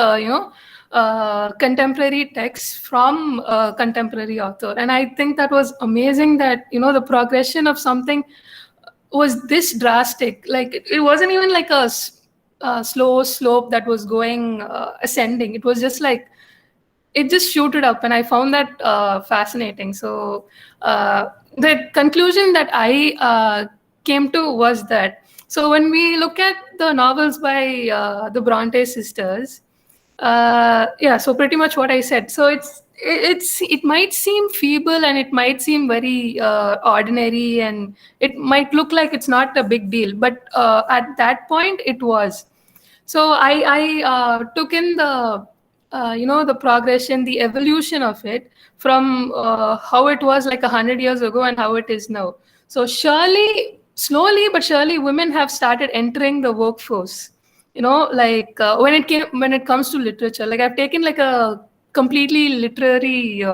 contemporary texts from a contemporary author. And I think that was amazing, that the progression of something was this drastic. Like it wasn't even like a slow slope that was going ascending. It was just like it just shooted up, and I found that fascinating. So the conclusion that I came to was that, so when we look at the novels by the Bronte sisters, Yeah, so pretty much what I said. So it might seem feeble and it might seem very ordinary, and it might look like it's not a big deal, but at that point it was. So I took in the the progression, the evolution of it from how it was like 100 years ago and how it is now. So surely, slowly but surely, women have started entering the workforce. Like when it comes to literature, like I've taken like a completely literary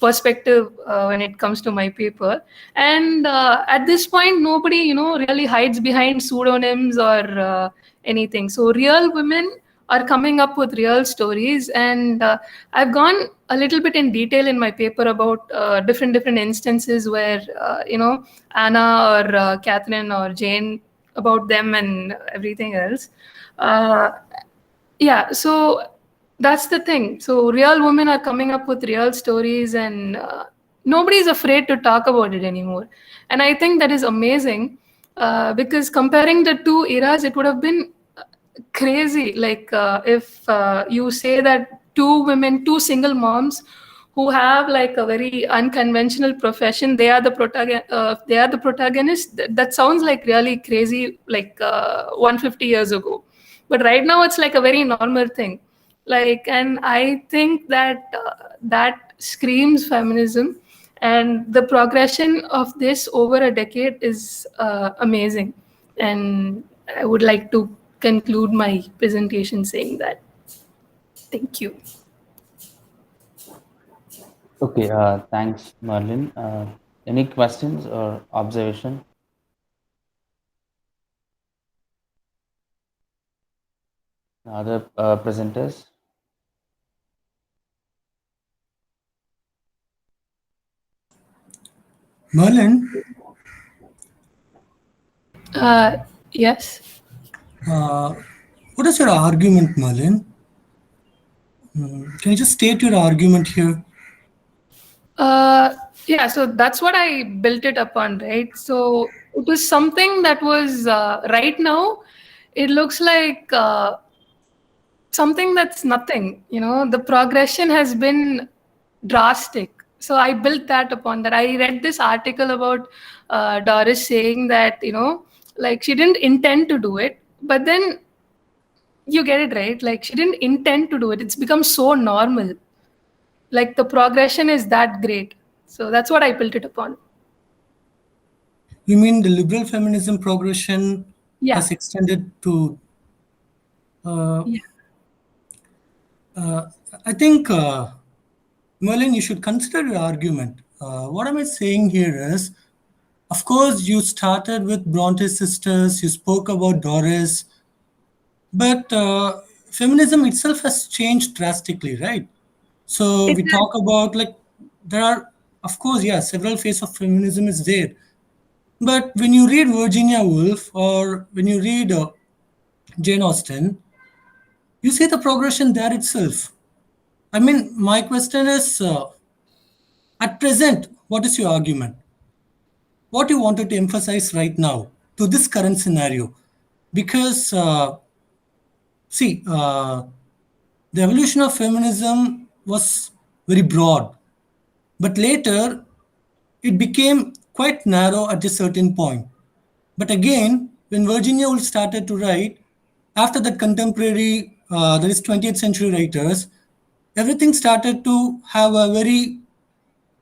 perspective when it comes to my paper, and at this point nobody really hides behind pseudonyms or anything. So real women are coming up with real stories, and I've gone a little bit in detail in my paper about different instances where Anna or Catherine or Jane, about them and everything else. uh, yeah, so that's the thing. So real women are coming up with real stories, and nobody's afraid to talk about it anymore. And I think that is amazing, because comparing the two eras, it would have been crazy. Like if you say that two women, two single moms who have like a very unconventional profession, they are the protagonist. That sounds like really crazy, like 150 years ago. But right now it's like a very normal thing. Like, and I think that that screams feminism, and the progression of this over a decade is amazing. And I would like to conclude my presentation saying that. Thank you. Okay, thanks, Merlin. Any questions or observation? Other presenters? Merlin, Yes. what is your argument, Merlin? Can you just state your argument here? Yeah, so that's what I built it upon, right? So it was something that was right now, it looks like something that's nothing. The progression has been drastic. So I built that upon that. I read this article about Doris saying that, like she didn't intend to do it, but then you get it right. Like she didn't intend to do it. It's become so normal. Like the progression is that great. So that's what I built it upon. You mean the liberal feminism progression Yeah. has extended to? Yeah. I think, Merlin, you should consider your argument. What am I saying here is, of course, you started with Bronte sisters, you spoke about Doris, but feminism itself has changed drastically, right? So It we is. talk about like there are, of course, yeah, several phases of feminism is there. But when you read Virginia Woolf or when you read Jane Austen, you see the progression there itself. I mean, my question is at present, what is your argument? What you wanted to emphasize right now to this current scenario? Because, see, the evolution of feminism was very broad, but later it became quite narrow at a certain point. But again, when Virginia Woolf started to write, after that contemporary, that is 20th century writers, everything started to have a very,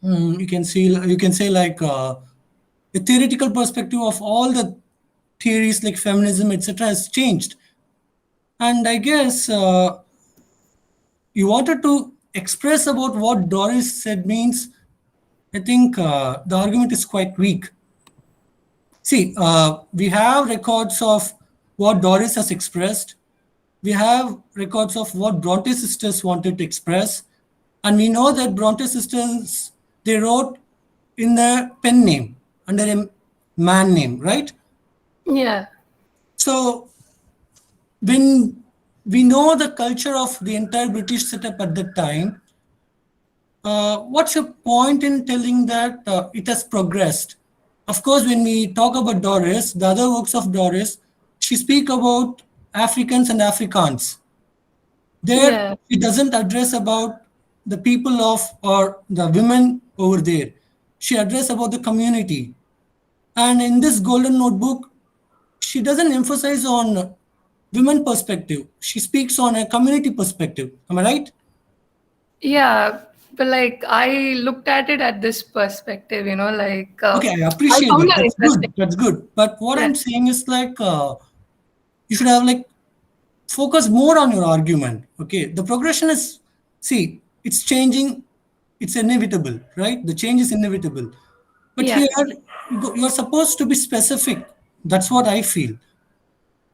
you can say like a theoretical perspective of all the theories like feminism, etc., has changed. And I guess you wanted to express about what Doris said means. I think the argument is quite weak. See, we have records of what Doris has expressed. We have records of what Bronte sisters wanted to express. And we know that Bronte sisters, they wrote in their pen name, under a man name, right? Yeah. So when we know the culture of the entire British setup at that time, what's your point in telling that it has progressed? Of course, when we talk about Doris, the other works of Doris, she speak about Africans and Afrikaans. There, she doesn't address about the people of or the women over there. She address about the community. And in this golden notebook, she doesn't emphasize on women perspective. She speaks on a community perspective. Am I right? Yeah, but like I looked at it at this perspective, like Okay, I I appreciate found that. that That's interesting. good. That's good. But what Yeah. I'm saying is like you should have like focus more on your argument. Okay, the progression is, see, it's changing, it's inevitable, right? The change is inevitable. But Yeah. here you're supposed to be specific. That's what I feel.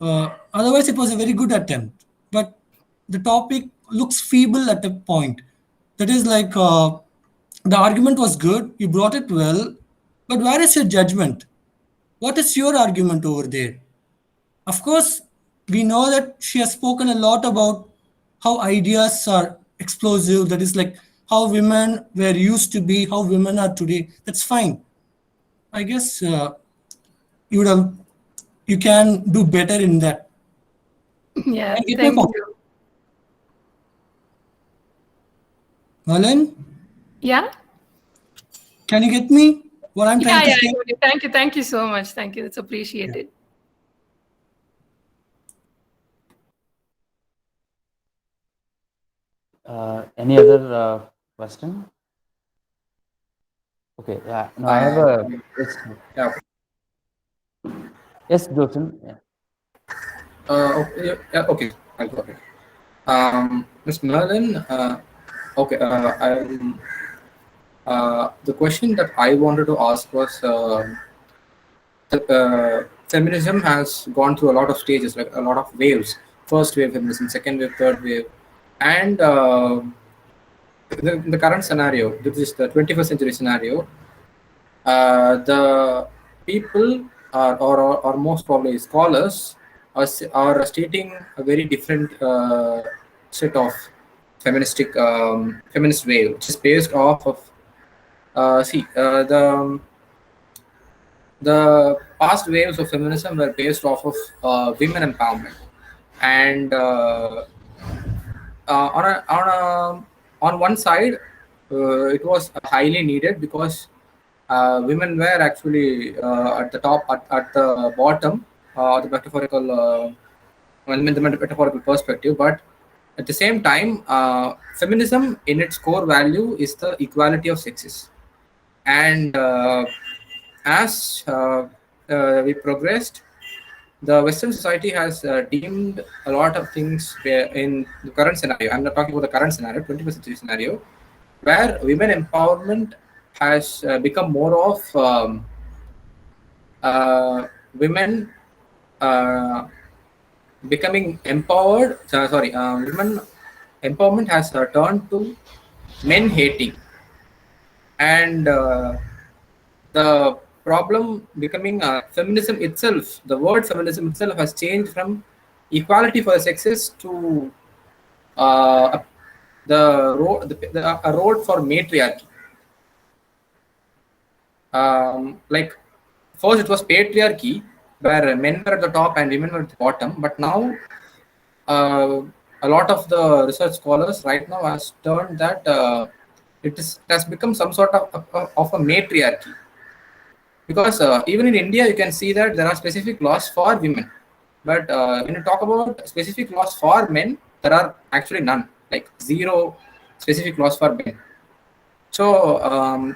Otherwise, it was a very good attempt, but the topic looks feeble at a point. That is like the argument was good, you brought it well, but where is your judgment? What is your argument over there? Of course, we know that she has spoken a lot about how ideas are explosive. That is like how women were used to be, how women are today. That's fine. I guess you would have, you can do better in that. Yeah. I get my Thank point. you. Helen, Yeah. can you get me what I'm trying Yeah. to Yeah. I say? got it. Thank you. Thank you so much. Thank you. It's appreciated. Any other question? Okay, yeah. No, I have a yes. Yeah. Yes, Joseph. Yeah. Okay. Yeah, okay. I'll go ahead. Ms. Merlin, okay. The question that I wanted to ask was feminism has gone through a lot of stages, like a lot of waves. First wave feminism, second wave, third wave, and in the current scenario, this is the 21st century scenario. The people or most probably scholars are stating a very different set of feminist wave, which is based off of the past waves of feminism were based off of women empowerment, and on one side, it was highly needed because women were actually at the top, at the bottom, the metaphorical, in the metaphorical perspective. But at the same time, feminism in its core value is the equality of sexes, and as we progressed, the Western society has deemed a lot of things in the current scenario. I'm not talking about the current scenario, 21st century scenario, where women empowerment has become more of women becoming empowered. Women empowerment has turned to men hating, and the problem becoming feminism itself. The word feminism itself has changed from equality for the sexes to uh, a road for matriarchy. Like first it was patriarchy, where men were at the top and women were at the bottom, but now a lot of the research scholars right now has turned that it has become some sort of a matriarchy, because even in India you can see that there are specific laws for women, but when you talk about specific laws for men, there are actually none, like zero specific laws for men. So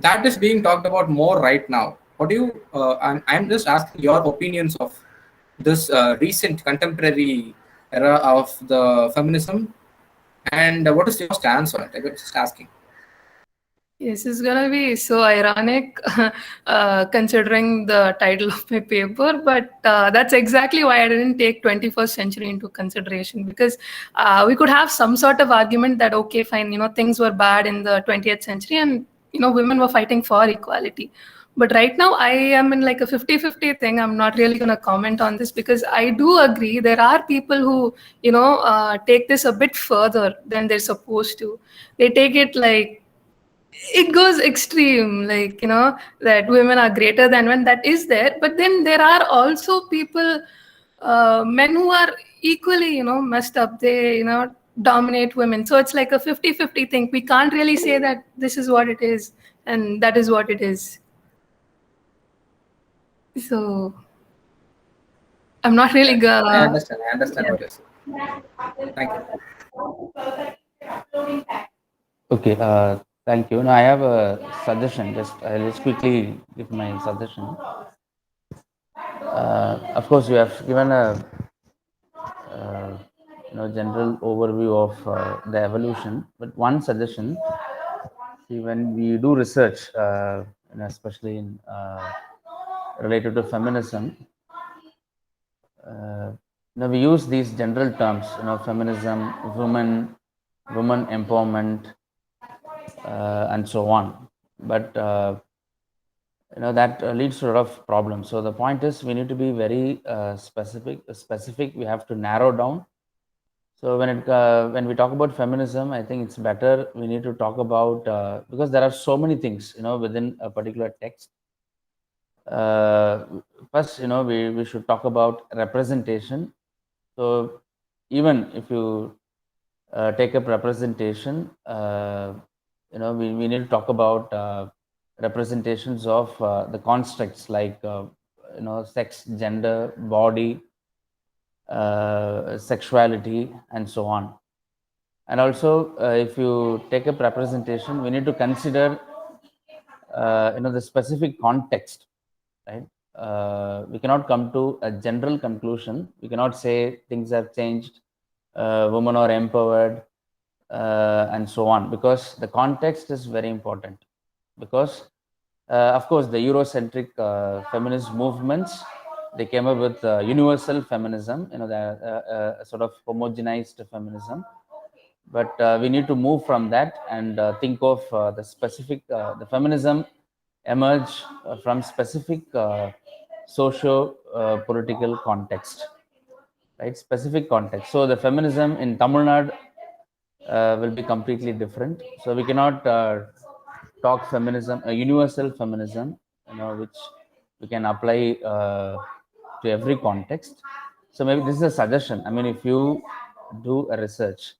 that is being talked about more right now. What do you? I'm just asking your opinions of this recent contemporary era of the feminism, and what is your stance on it? I'm just asking. Yes, it's gonna be so ironic considering the title of my paper, but that's exactly why I didn't take 21st century into consideration, because we could have some sort of argument that, okay, fine, things were bad in the 20th century and, women were fighting for equality. But right now I am in like a 50-50 thing. I'm not really going to comment on this because I do agree there are people who, take this a bit further than they're supposed to. They take it like, it goes extreme, like that women are greater than men. That is there, but then there are also people, men who are equally messed up. They dominate women. So it's like a 50-50 thing. We can't really say that this is what it is and that is what it is. So I'm not really I understand. I understand what you're saying. Thank you. Okay, thank you. Now I have a suggestion. I'll just quickly give my suggestion. Of course, you have given a general overview of the evolution, but one suggestion: see, when we do research, especially in related to feminism, we use these general terms, feminism, women empowerment, and so on. But that leads to a lot of problems. So the point is, we need to be very specific. We have to narrow down. So when we talk about feminism, I think it's better we need to talk about, because there are so many things within a particular text. First, we should talk about representation. So even if you take up representation, we need to talk about representations of the constructs like sex, gender, body, sexuality, and so on. And also, if you take up representation, we need to consider the specific context, right? We cannot come to a general conclusion. We cannot say things have changed, women are empowered, and so on, because the context is very important. Because of course, the Eurocentric feminist movements, they came up with universal feminism, the sort of homogenized feminism. But we need to move from that and think of the feminism emerge from specific socio-political context, right? Specific context. So the feminism in Tamil Nadu will be completely different. So we cannot talk feminism, universal feminism, which we can apply to every context. So maybe this is a suggestion. I mean, if you do a research,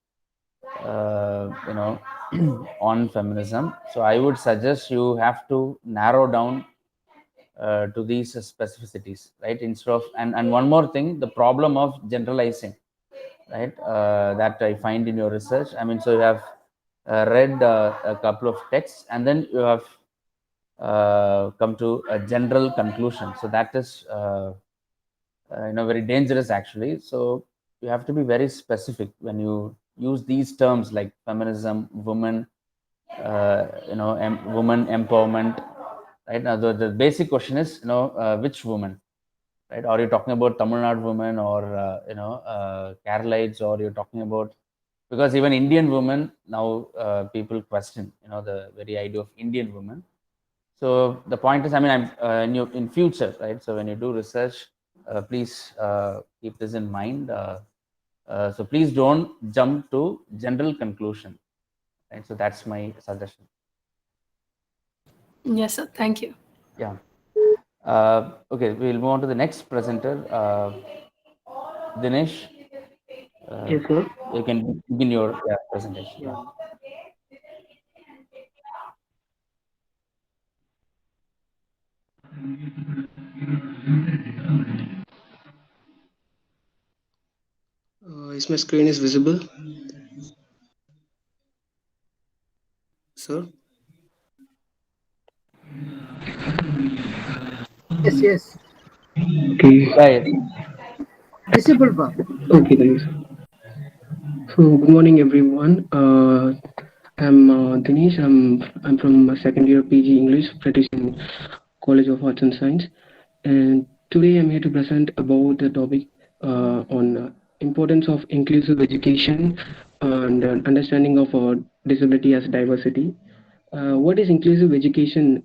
on feminism, so I would suggest you have to narrow down to these specificities, right? Instead of and one more thing, the problem of generalizing, right? That I find in your research. I mean, so you have read a couple of texts and then you have come to a general conclusion. So that is very dangerous actually. So you have to be very specific when you use these terms like feminism, women, woman empowerment, right? Now the basic question is, which woman, right? Are you talking about Tamil Nadu women or Keralites, or you're talking about, because even Indian women now people question the very idea of Indian women. So the point is, I mean, I'm in future, right? So when you do research, please keep this in mind. So please don't jump to general conclusion, right? So that's my suggestion. Yes, sir. Thank you. Yeah. Okay, we'll move on to the next presenter, Dinesh. Yes, sir. You can begin your presentation. Yeah. Is my screen is visible, sir? Yes, yes. Okay. Right. Visible, ba. Okay, thanks. So, good morning, everyone. I'm Dinesh. I'm from second year PG English, Patrician College of Arts and Science, and today I'm here to present about the topic on importance of inclusive education and understanding of disability as diversity. What is inclusive education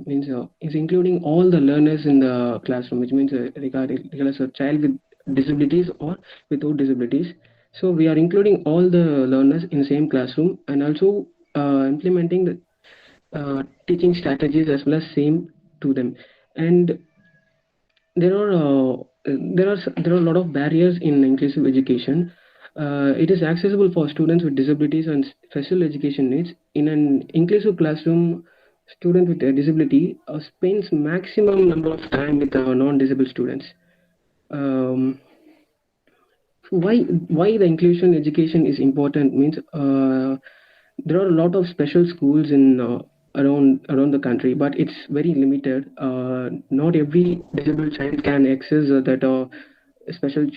means is including all the learners in the classroom, which means regardless of child with disabilities or without disabilities. So we are including all the learners in the same classroom, and also implementing the teaching strategies as well as same to them. And there are a lot of barriers in inclusive education. It is accessible for students with disabilities and special education needs. In an inclusive classroom, student with a disability spends maximum number of time with non-disabled students. Um, why the inclusion education is important means there are a lot of special schools in around the country, but it's very limited. Not every disabled child can access that special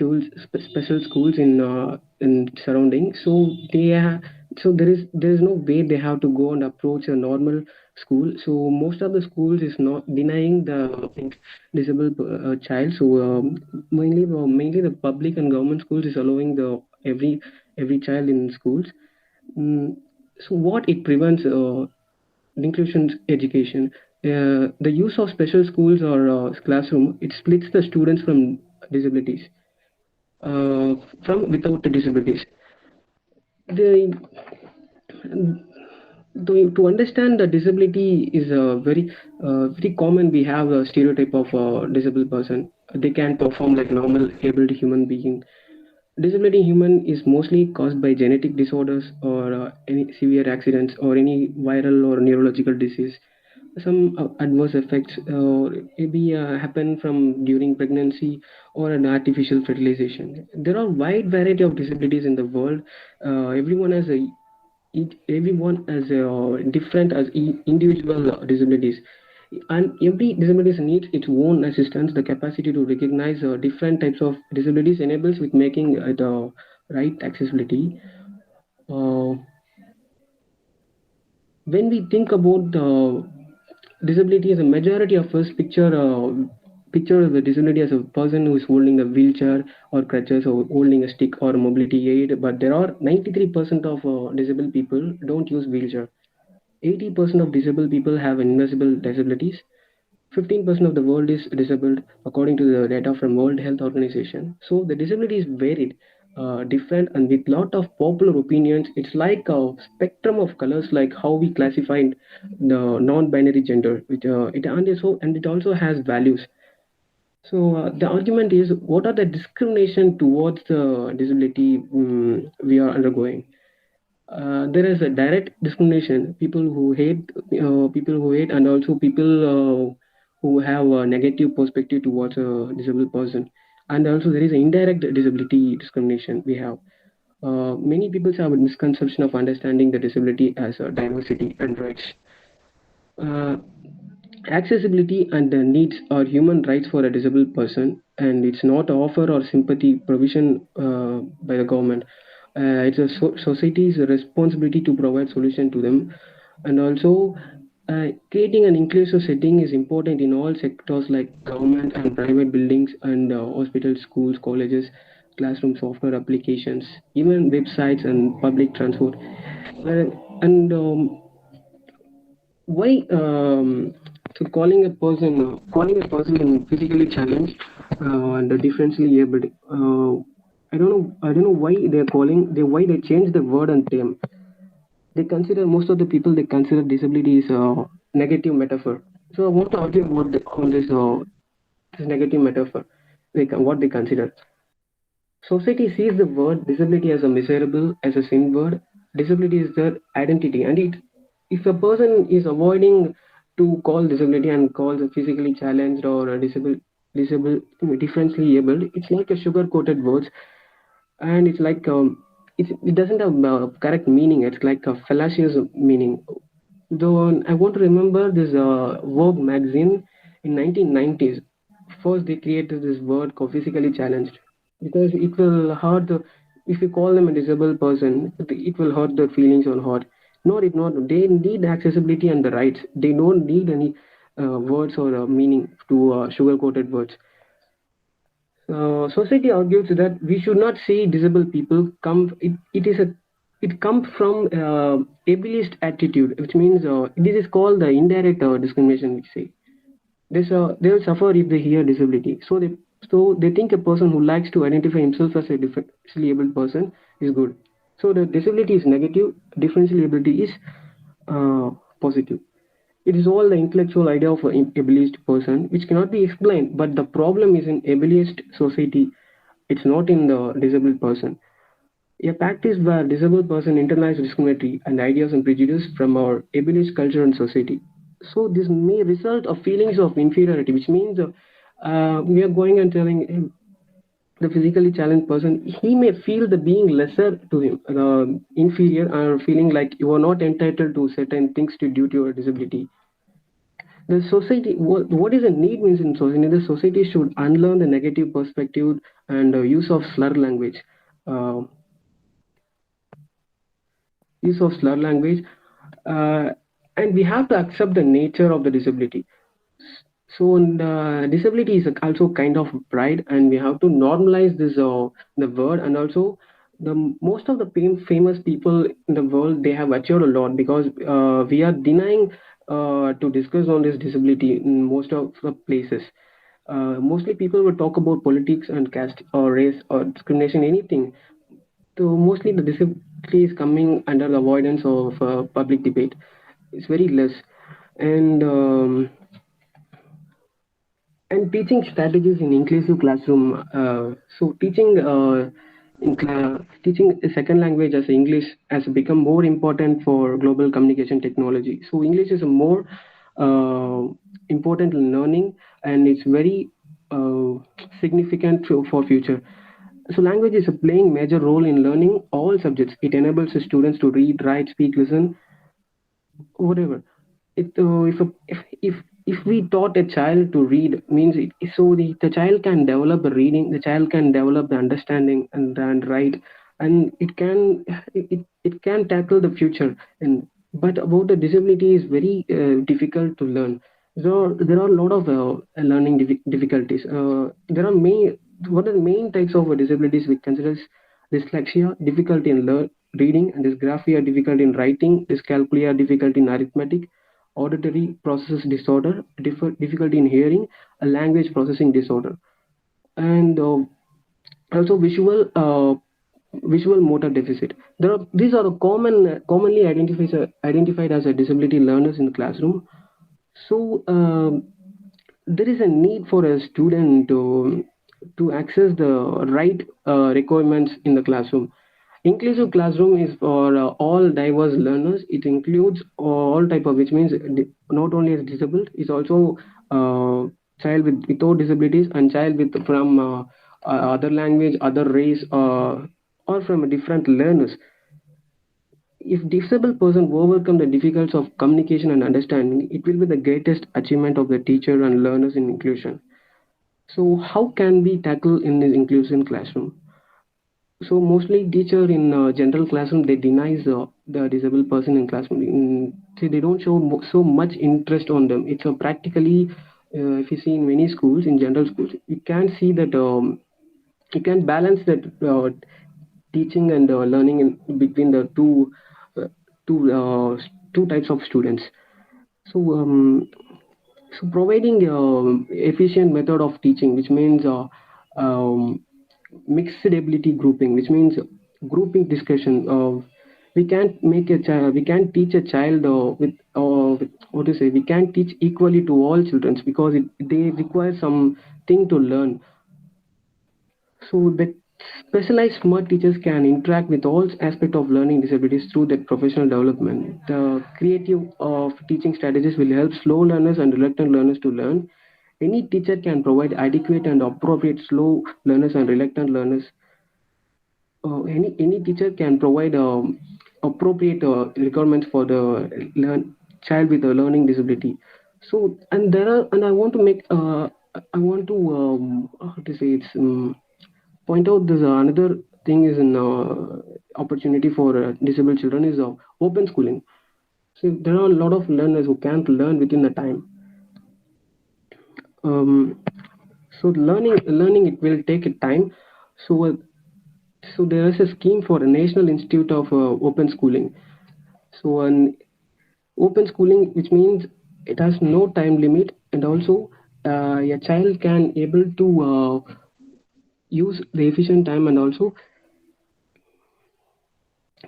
schools in surrounding. So there is no way they have to go and approach a normal school. So most of the schools is not denying the disabled child. So mainly the public and government schools is allowing the every child in schools. Mm, so what it prevents inclusion education. The use of special schools or classroom, it splits the students from disabilities, from without the disabilities. The to understand the disability is very common. We have a stereotype of a disabled person. They can perform like normal able human being. Disability in human is mostly caused by genetic disorders or any severe accidents or any viral or neurological disease. Some adverse effects maybe happen from during pregnancy or an artificial fertilization. There are wide variety of disabilities in the world. Everyone has different as individual disabilities, and every disability needs its own assistance. The capacity to recognize different types of disabilities enables with making the right accessibility. uh, when we think about the disability, as a majority of us picture the disability as a person who is holding a wheelchair or crutches or holding a stick or a mobility aid, but there are 93% of disabled people don't use wheelchair. 80% of disabled people have invisible disabilities. 15% of the world is disabled according to the data from World Health Organization. So the disability is varied, different, and with lot of popular opinions. It's like a spectrum of colors, like how we classify the non-binary gender, which it also has values. So the argument is, what are the discrimination towards the disability we are undergoing? There is a direct discrimination. People who hate, and also people who have a negative perspective towards a disabled person. And also there is indirect disability discrimination. We have many people have a misconception of understanding the disability as a diversity and rights. Uh, Accessibility and the needs are human rights for a disabled person, and it's not offer or sympathy provision by the government. It's a society's responsibility to provide solution to them, and also creating an inclusive setting is important in all sectors like government and private buildings and hospitals, schools, colleges, classroom software applications, even websites and public transport. And why so calling a person in physically challenged and differentially able, I don't know why why they change the word and term. They consider, most of the people, they consider disability is a negative metaphor. So I want to argue about on this negative metaphor, like what they consider. Society sees the word disability as a miserable, as a sin word. Disability is their identity, and if a person is avoiding to call disability and calls a physically challenged or a disabled, differently able, it's like a sugar-coated words, and it's like it doesn't have correct meaning. It's like a fallacious meaning. Though I want to remember this Vogue magazine in 1990s. First, they created this word called physically challenged, because it will hurt the, if you call them a disabled person, it will hurt their feelings on heart. No, it not. They need accessibility and the rights. They don't need any words or meaning to sugar-coated words. Society argues that we should not see disabled people come. It comes from ableist attitude, which means this is called the indirect discrimination. We say they will suffer if they hear disability. So they think a person who likes to identify himself as a differentially able person is good. So the disability is negative, differential ability is positive. It is all the intellectual idea of an ableist person, which cannot be explained. But the problem is in ableist society. It's not in the disabled person. A practice where disabled person internalize discriminatory and ideas and prejudice from our ableist culture and society. So this may result of feelings of inferiority, which means we are going and telling him, the physically challenged person, he may feel the being lesser to him, inferior, or feeling like you are not entitled to certain things due to your disability. The society, what is a need means in society? The society should unlearn the negative perspective and use of slur language. Uh, use of slur language, uh, and we have to accept the nature of the disability. So disability is also kind of pride, and we have to normalize this the word. And also the most of the famous people in the world, they have achieved a lot because we are denying to discuss on this disability in most of the places. Mostly people will talk about politics and caste or race or discrimination, anything. So mostly the disability is coming under the avoidance of public debate. It's very less. And teaching strategies in inclusive classroom. So teaching a second language as English has become more important for global communication technology. So English is a more uh, important in learning, and it's very uh, significant for future. So language is playing major role in learning all subjects. It enables the students to read, write, speak, listen, whatever. It if we taught a child to read, means so the child can develop the reading, the child can develop the understanding and write, and it can tackle the future. And but about the disability is very difficult to learn. So there are a lot of learning difficulties. There are main What are the main types of disabilities we consider? Dyslexia, difficulty in reading, and dysgraphia, difficulty in writing, dyscalculia, difficulty in arithmetic, auditory process disorder, difficulty in hearing, a language processing disorder, and also visual motor deficit. These are the commonly identified as a disability learners in the classroom. So there is a need for a student to access the right requirements in the classroom. Inclusive classroom is for all diverse learners. It includes all type of, which means not only is disabled, it's also child without disabilities and child with from other language, other race, or from different learners. If disabled person overcome the difficulties of communication and understanding, it will be the greatest achievement of the teacher and learners in inclusion. So how can we tackle in this inclusion classroom? So mostly teacher in general classroom, they denies the disabled person in classroom. They don't show so much interest on them. It's practically if you see in many schools, in general schools, you can see that you can balance that teaching and learning in between the uh, two uh, two types of students. So providing efficient method of teaching, which means mixed ability grouping, which means grouping discussion. We can't teach a child with what to say. We can't teach equally to all children because they require something to learn. So that specialized smart teachers can interact with all aspects of learning disabilities through their professional development. The creative of teaching strategies will help slow learners and reluctant learners to learn. Any teacher can provide adequate and appropriate slow learners and reluctant learners. Any teacher can provide appropriate requirements for the child with a learning disability. So and I want to make I want to how to say it's point out this another thing is an opportunity for disabled children is open schooling. So there are a lot of learners who can't learn within the time. Um, so learning it will take a time. So there is a scheme for a National Institute of Open Schooling. So an open schooling, which means it has no time limit, and also a child can able to use the efficient time, and also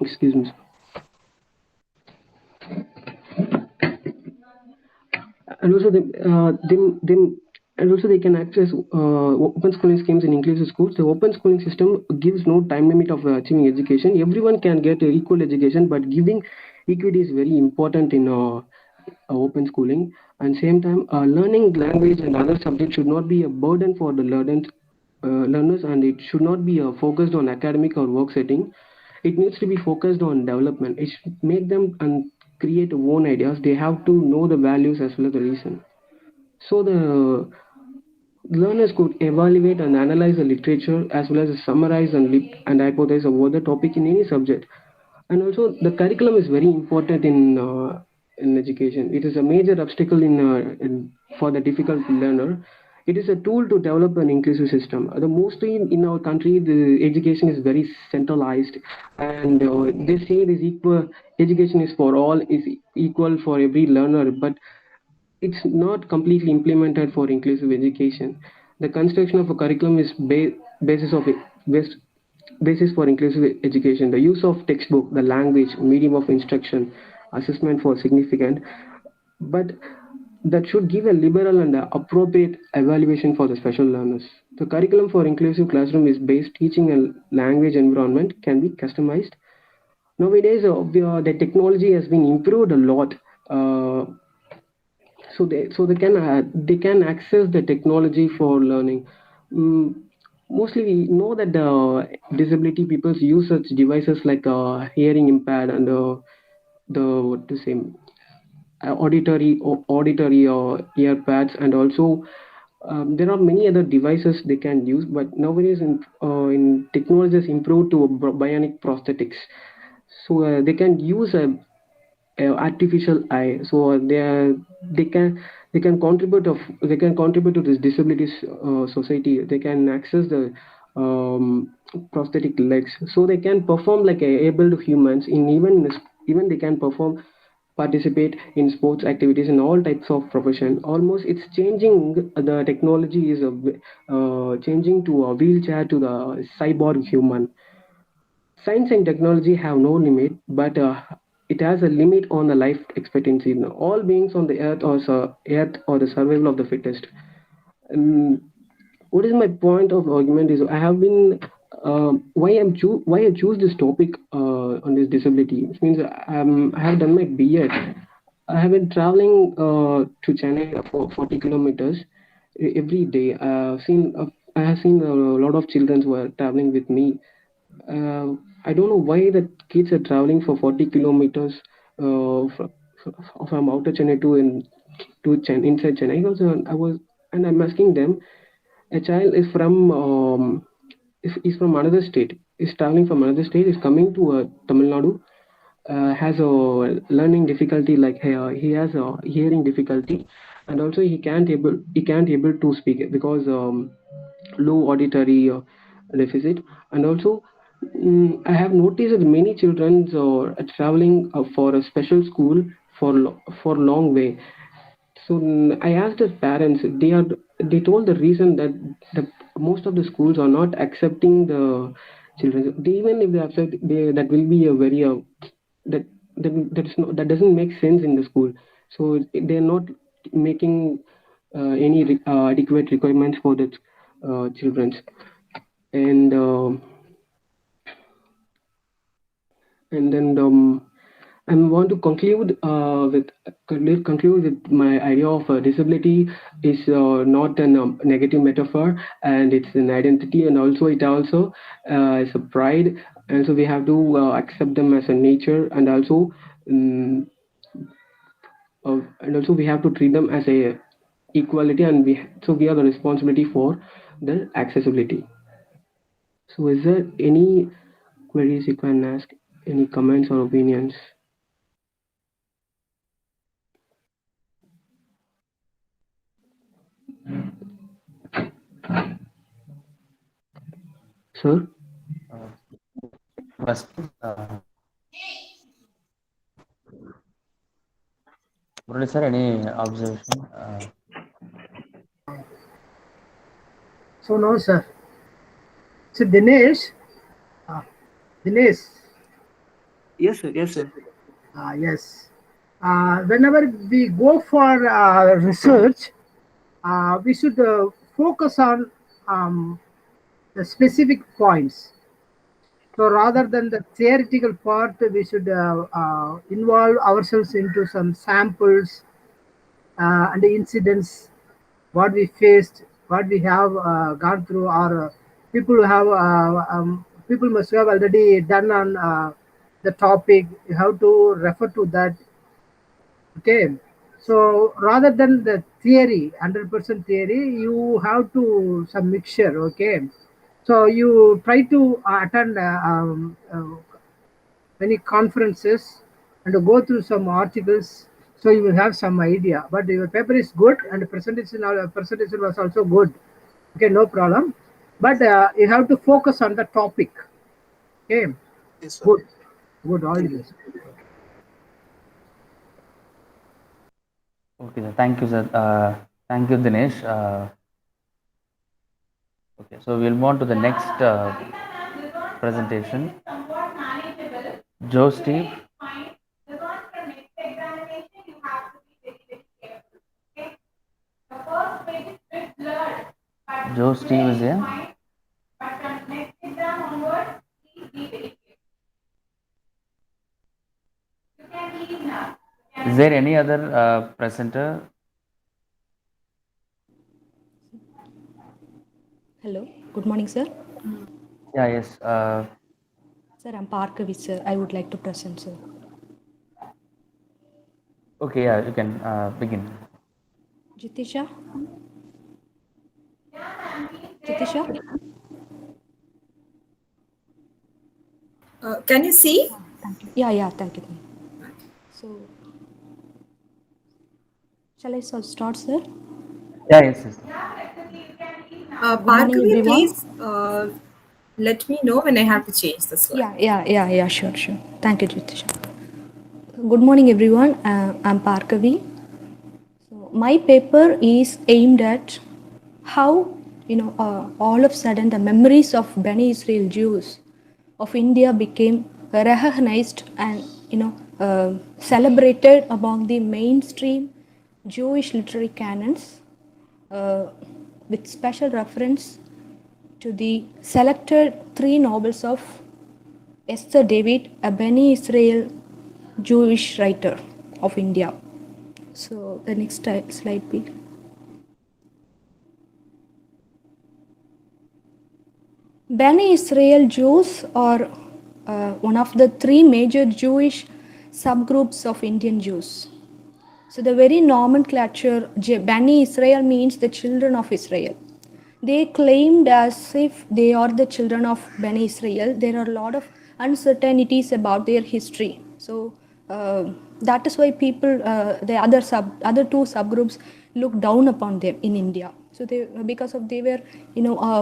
excuse me, and also them and also they can access open schooling schemes in inclusive schools. The open schooling system gives no time limit of achieving education. Everyone can get equal education, but giving equity is very important in open schooling. And same time, learning language and other subjects should not be a burden for the learners, and it should not be focused on academic or work setting. It needs to be focused on development. It should make them and create own ideas. They have to know the values as well as the reason. So the learners could evaluate and analyze the literature as well as summarize and hypothesize about the topic in any subject. And also, the curriculum is very important in education. It is a major obstacle for the difficult learner. It is a tool to develop an inclusive system. The mostly in our country, the education is very centralized, and they say this equal education is for all, is equal for every learner, but it's not completely implemented for inclusive education. The construction of a curriculum is basis of bas- basis for inclusive education. The use of textbook, the language, medium of instruction, assessment for significant, but that should give a liberal and appropriate evaluation for the special learners. The curriculum for inclusive classroom is based teaching a language environment can be customized. Nowadays, the technology has been improved a lot. They can access the technology for learning. Mm, Mostly we know that the disability people use such devices like hearing impaired and the what to say auditory earpads, and also there are many other devices they can use. But nowadays in technology has improved to bionic prosthetics, so they can use a artificial eye. So they can contribute to this disabilities society. They can access the prosthetic legs, so they can perform like able humans in even they can perform participate in sports activities in all types of profession. Almost it's changing. The technology is changing to a wheelchair to the cyborg human. Science and technology have no limit, but it has a limit on the life expectancy. Now, all beings on the earth or the survival of the fittest. Um, what is my point of argument is I have been why I choose this topic on this disability. It means I have done my B.Ed. I have been traveling to Chennai for 40 kilometers every day. I have seen a lot of children who are traveling with me. uh, I don't know why the kids are traveling for 40 kilometers from, outer Chennai inside Chennai. And I'm asking them, a child is from is from another state, is traveling from another state, is coming to Tamil Nadu, has a learning difficulty, like he has a hearing difficulty, and also he can't able to speak because low auditory deficit. And also I have noticed that many children are traveling for a special school for long way. So I asked the parents. They told the reason that most of the schools are not accepting the children. Even if they accept, that will be a very that that doesn't make sense in the school. So they are not making any adequate requirements for the children. And and then I want to conclude with my idea of disability is not a negative metaphor, and it's an identity, and also it also is a pride, and so we have to accept them as a nature, and also we have to treat them as a equality, and we have the responsibility for the accessibility. So is there any queries you can ask, any comments or opinions? Sir? First, Murali sir, any observation? So no, sir. So Dinesh, Dinesh. Yes, sir. Yes, sir. Yes. Whenever we go for research, we should focus on the specific points. So rather than the theoretical part, we should involve ourselves into some samples and the incidents, what we faced, what we have gone through, or people who have people must have already done on the topic. You have to refer to that. Okay. So rather than the theory, 100% theory, you have to some mixture. Okay. So you try to attend many conferences and to go through some articles, so you will have some idea. But your paper is good and the presentation was also good. Okay, no problem. But you have to focus on the topic. Okay, good, good. All the best. Okay, sir. Thank you, sir. Thank you, Dinesh. Okay, so we'll move on to the next presentation. Joe Steve. Joe Steve is here. Is there any other presenter? Hello, good morning, sir. Yeah, yes. Sir, I'm Parkavi, sir. I would like to present, sir. Okay, yeah, you can begin. Jitisha? Jitisha? Can you see? Thank you. Yeah, thank you. So, shall I start, sir? Yeah, yes, yes. Good morning, Parkavi, everyone. please let me know when I have to change the slide. Yeah, sure. Thank you, Jitisha. Good morning, everyone. I'm Parkavi. So, my paper is aimed at how, all of a sudden the memories of Bani Israel Jews of India became recognized and, celebrated among the mainstream Jewish literary canons, with special reference to the selected three novels of Esther David, a Bani Israel Jewish writer of India. So the next slide, please. Bani Israel Jews are one of the three major Jewish subgroups of Indian Jews. So the very nomenclature, Bani Israel means the children of Israel. They claimed as if they are the children of Bani Israel. There are a lot of uncertainties about their history. So that is why people, the other two subgroups, look down upon them in India. So because of they were,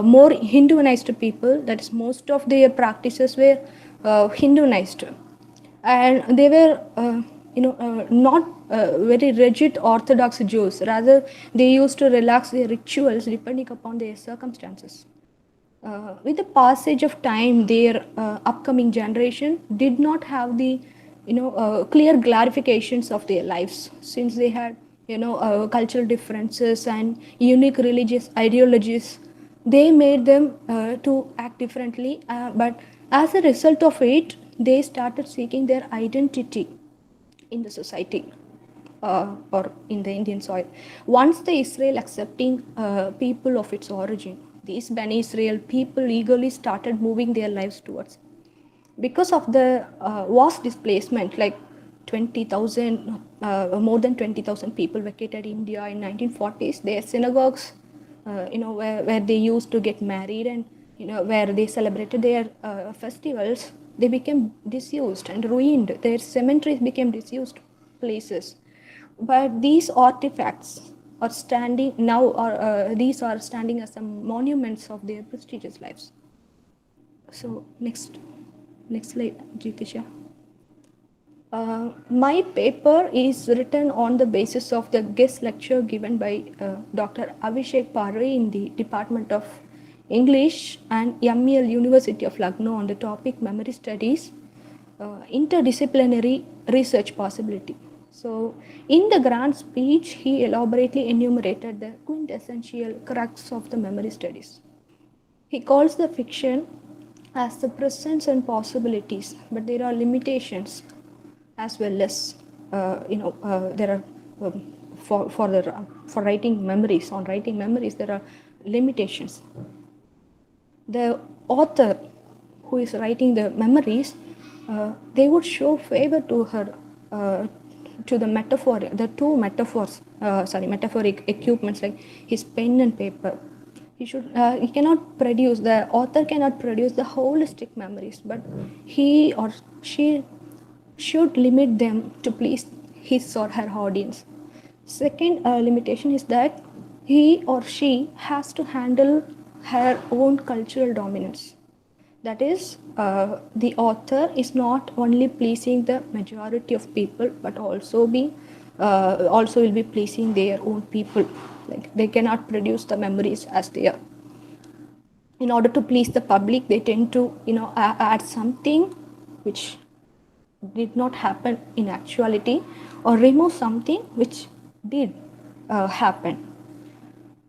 more Hinduanized people. That is, most of their practices were Hinduanized, and they were not very rigid Orthodox Jews. Rather, they used to relax their rituals depending upon their circumstances. With the passage of time, their upcoming generation did not have the clear clarifications of their lives, since they had cultural differences and unique religious ideologies. They made them to act differently, but as a result of it, they started seeking their identity in the society, or in the Indian soil. Once the Israel accepting people of its origin, these Bani Israel people eagerly started moving their lives towards. Because of the vast displacement, like 20,000, more than 20,000 people vacated India in 1940s. Their synagogues, where they used to get married, and where they celebrated their festivals, they became disused and ruined. Their cemeteries became disused places. But these artifacts are standing now, or these are standing as some monuments of their prestigious lives. So next slide, Jitisha. My paper is written on the basis of the guest lecture given by Dr. Abhishek Parve in the Department of English and MEL University of Lucknow on the topic Memory Studies, Interdisciplinary Research Possibility. So, in the grand speech, he elaborately enumerated the quintessential crux of the memory studies. He calls the fiction as the presence and possibilities, but there are limitations as well as there are for writing memories. On writing memories, there are limitations. The author who is writing the memories, they would show favor to her, to the metaphor, the two metaphors, metaphoric equipments like his pen and paper. He cannot produce, the author cannot produce the holistic memories, but he or she should limit them to please his or her audience. Second limitation is that he or she has to handle her own cultural dominance. That is, the author is not only pleasing the majority of people, but also will be pleasing their own people. Like they cannot produce the memories as they are. In order to please the public, they tend to add something which did not happen in actuality, or remove something which did happen.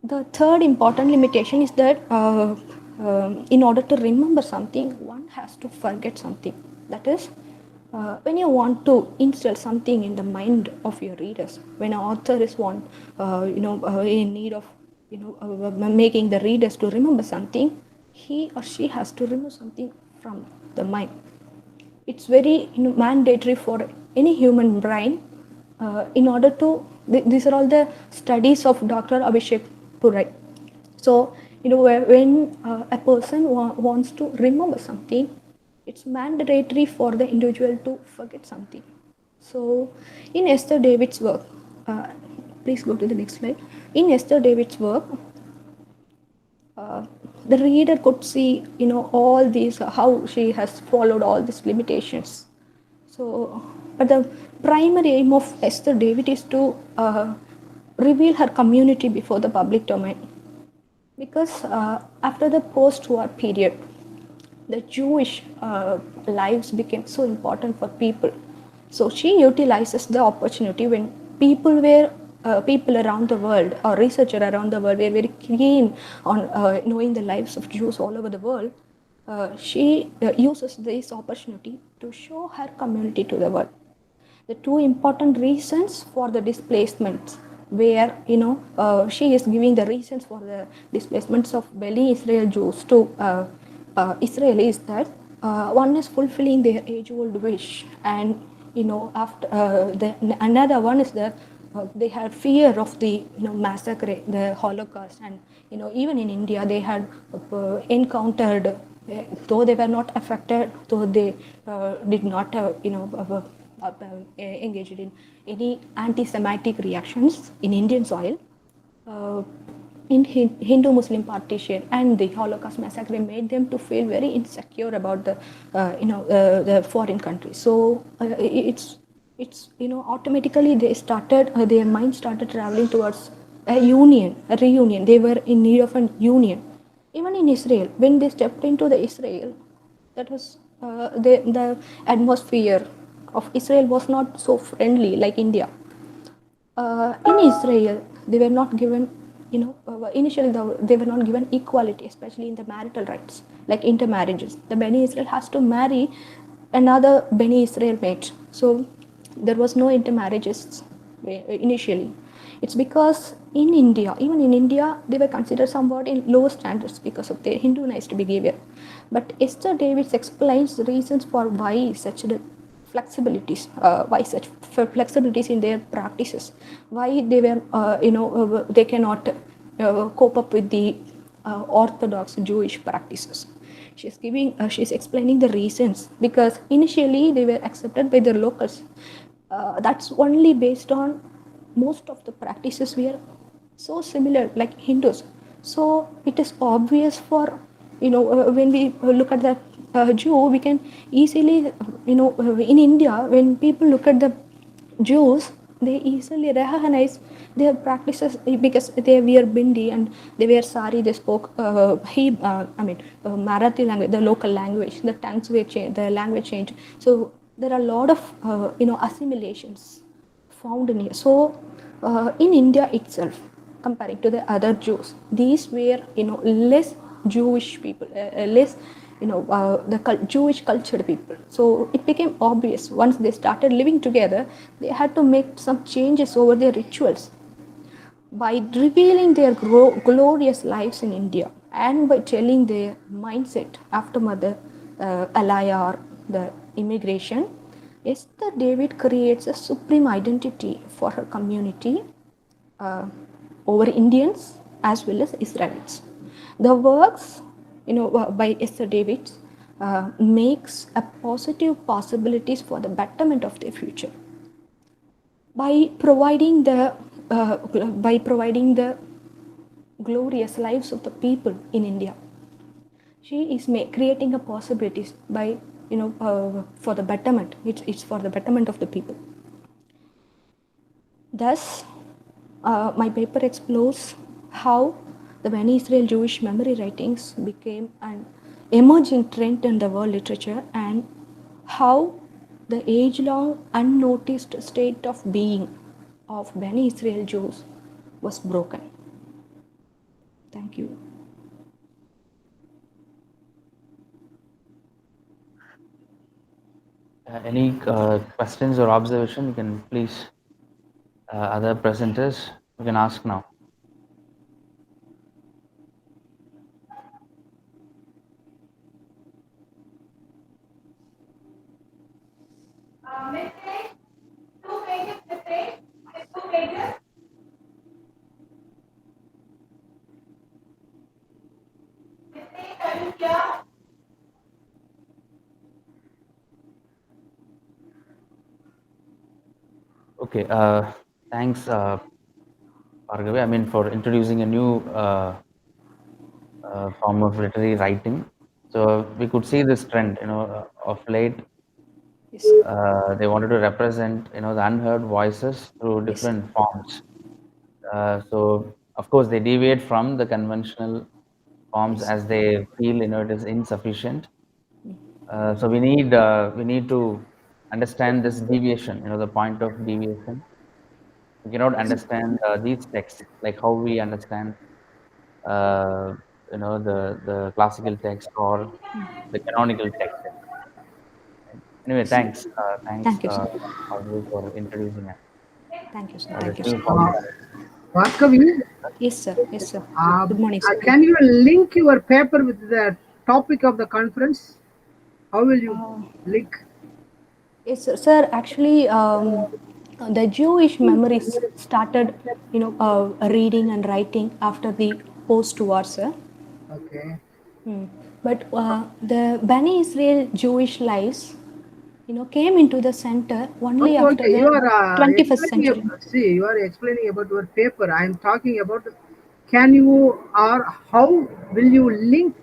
The third important limitation is that in order to remember something, one has to forget something. That is, when you want to instill something in the mind of your readers, when an author is in need of making the readers to remember something, he or she has to remove something from the mind. It's very mandatory for any human brain in order to, these are all the studies of Dr. Abhishek Purai. So, when a person wants to remember something, it's mandatory for the individual to forget something. So, in Esther David's work, please go to the next slide. In Esther David's work, the reader could see, all these, how she has followed all these limitations. So, but the primary aim of Esther David is to reveal her community before the public domain. Because after the post-war period, the Jewish lives became so important for people. So she utilizes the opportunity when people around the world, or researchers around the world, were very keen on knowing the lives of Jews all over the world. She uses this opportunity to show her community to the world. The two important reasons for the displacements, where she is giving the reasons for the displacements of Beni Israel Jews to Israel, is that one is fulfilling their age-old wish, and after another one is that they had fear of the massacre, the Holocaust, and even in India they had encountered, though they were not affected, though they did not engaged in any anti-Semitic reactions in Indian soil. In Hindu-Muslim partition and the Holocaust massacre made them to feel very insecure about the foreign countries. So it's automatically their mind started traveling towards a reunion. They were in need of a union. Even in Israel, when they stepped into the Israel, that was the atmosphere of Israel was not so friendly like India. In Israel, they were not given, initially they were not given equality, especially in the marital rights, like intermarriages. The Beni Israel has to marry another Beni Israel mate. So there was no intermarriages initially. It's because in India, even in India, they were considered somewhat in low standards because of their Hinduized behavior. But Esther Davids explains the reasons for why such flexibilities, in their practices, why they were, they cannot cope up with the orthodox Jewish practices. She's explaining the reasons, because initially they were accepted by the locals. That's only based on most of the practices were so similar, like Hindus. So it is obvious for, when we look at the Jew, we can easily, in India, when people look at the Jews, they easily recognize their practices because they wear bindi and they wear sari. They spoke Marathi language, the local language. The tongues were changed, the language changed. So there are a lot of assimilations found in here. So, in India itself, comparing to the other Jews, these were less Jewish people, less the Jewish cultured people. So it became obvious once they started living together, they had to make some changes over their rituals by revealing their glorious lives in India and by telling their mindset after Mother Alaya or the immigration. Esther David creates a supreme identity for her community uh, over Indians as well as Israelites. The works, by Esther David, makes a positive possibilities for the betterment of their future by providing the glorious lives of the people in India. She is creating a possibilities by for the betterment. It's for the betterment of the people. Thus, my paper explores how the Bani Israel Jewish memory writings became an emerging trend in the world literature and how the age-long unnoticed state of being of Bani Israel Jews was broken. Thank you. Any questions or observation, you can please, other presenters, you can ask now. Okay, thanks, Bhargavi, I mean, for introducing a new form of literary writing. So we could see this trend, of late. Yes. They wanted to represent, the unheard voices through Yes. different forms. So of course they deviate from the conventional forms Yes. as they feel, it is insufficient. So we need to understand this deviation, the point of deviation. We cannot understand these texts like how we understand, uh, the classical text or the canonical text. Anyway, Yes. thanks, Thank you, sir. Audrey, for introducing us, Thank you, sir. Thank this you, new sir. format. Bhargavi, Yes, sir. Yes, sir. Good morning, sir. can you link your paper with the topic of the conference? How will you Uh, link? Yes, sir. Sir, actually, the Jewish memories started, reading and writing after the post-war, sir. Okay. But the Bani Israel Jewish lives, came into the center only Okay, after okay. You the are 21st explaining. century. See, you are explaining about your paper. I am talking about. Can you or how will you link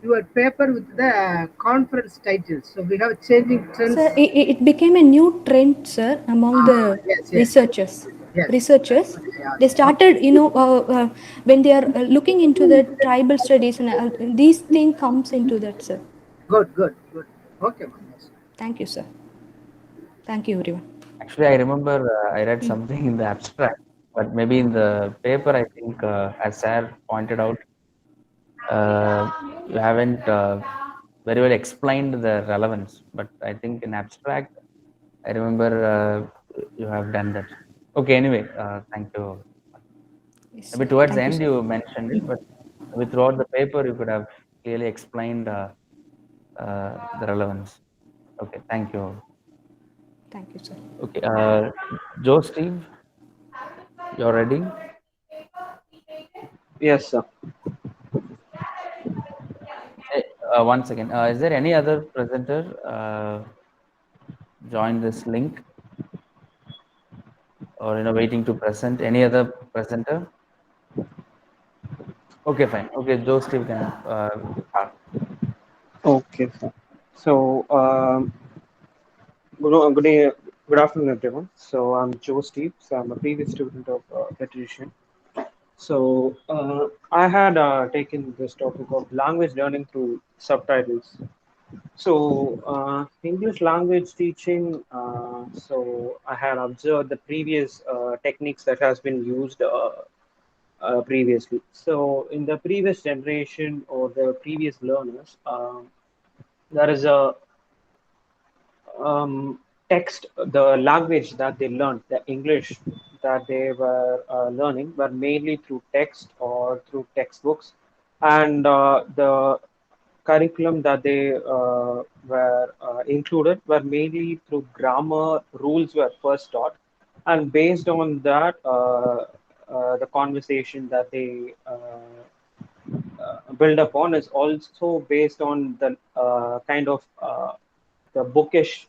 your paper with the conference titles? So we have changing trends. Sir, it became a new trend, sir, among the Yes, yes, researchers. yes. Researchers, Yeah. they started, when they are looking into the tribal studies, and these thing comes into that, sir. Good, good, good. Okay, ma'am. Yes. Thank you, sir. Thank you, everyone. Actually, I remember I read something in the abstract, but maybe in the paper, I think, as Sir pointed out, you haven't very well explained the relevance. But I think in abstract, I remember you have done that. Okay, anyway, thank you. Yes, Maybe sir. towards the Thank you, end sir. you mentioned it, but maybe throughout the paper you could have clearly explained the relevance. Okay, thank you. Thank you, sir. Okay, Joe, Steve, you're ready? Yes, sir. Eh, one second. Is there any other presenter join this link, or waiting to present? Any other presenter? Okay, fine. Okay, Joe, Steve can start. Okay, sir. So, good afternoon, everyone. So, I'm Joe Steve. So, I'm a previous student of Patrician. So, I had taken this topic of language learning through subtitles. So, English language teaching. So, I had observed the previous techniques that has been used previously. So, in the previous generation or the previous learners, there is a text, the language that they learned, the English that they were learning, were mainly through text or through textbooks, and the curriculum that they were included were mainly through grammar rules were first taught, and based on that, the conversation that they build upon is also based on the kind of the bookish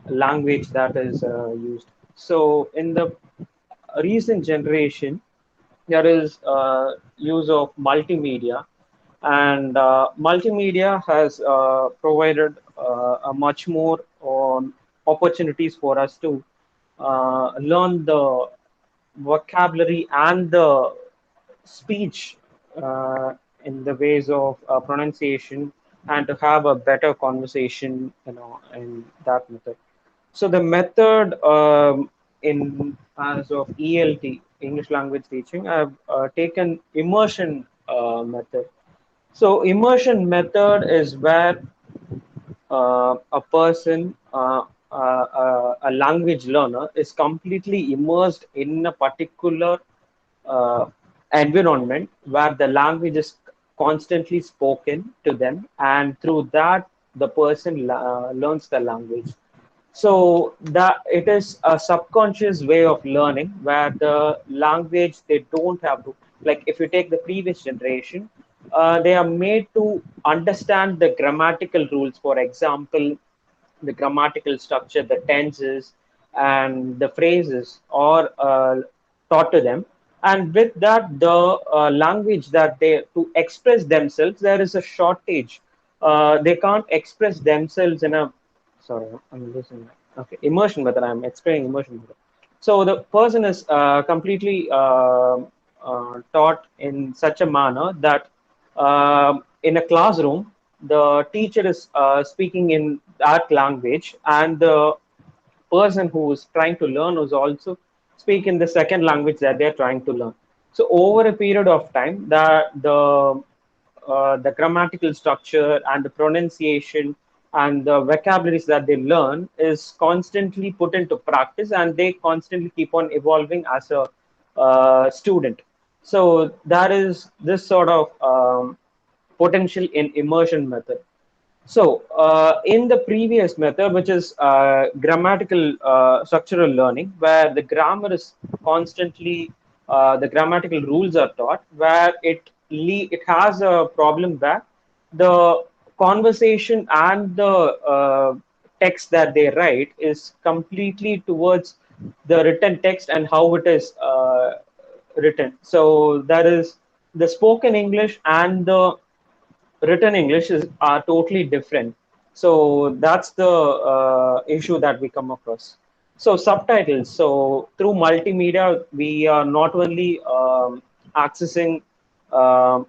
language that is used. So in the recent generation, there is use of multimedia, and multimedia has provided a much more opportunities for us to learn the vocabulary and the speech in the ways of pronunciation, and to have a better conversation, in that method. So the method, in as of ELT, English language teaching, I've taken immersion method. So immersion method is where a person, a language learner, is completely immersed in a particular uh, environment where the language is constantly spoken to them, and through that, the person learns the language. So that it is a subconscious way of learning where the language they don't have to, like if you take the previous generation, they are made to understand the grammatical rules. For example, the grammatical structure, the tenses, and the phrases are taught to them. And with that, the language that they to express themselves, there is a shortage. They can't express themselves in a, sorry, I'm losing my, okay, immersion method. I'm explaining immersion method. So the person is completely taught in such a manner that in a classroom, the teacher is speaking in that language, and the person who is trying to learn is also speak in the second language that they're trying to learn. So over a period of time, the grammatical structure and the pronunciation and the vocabularies that they learn is constantly put into practice, and they constantly keep on evolving as a student. So that is this sort of potential in immersion method. So, in the previous method, which is grammatical structural learning, where the grammar is constantly, the grammatical rules are taught, where it has a problem where the conversation and the text that they write is completely towards the written text and how it is written. So, that is the spoken English and the written English are totally different. So that's the issue that we come across. So subtitles. So through multimedia, we are not only accessing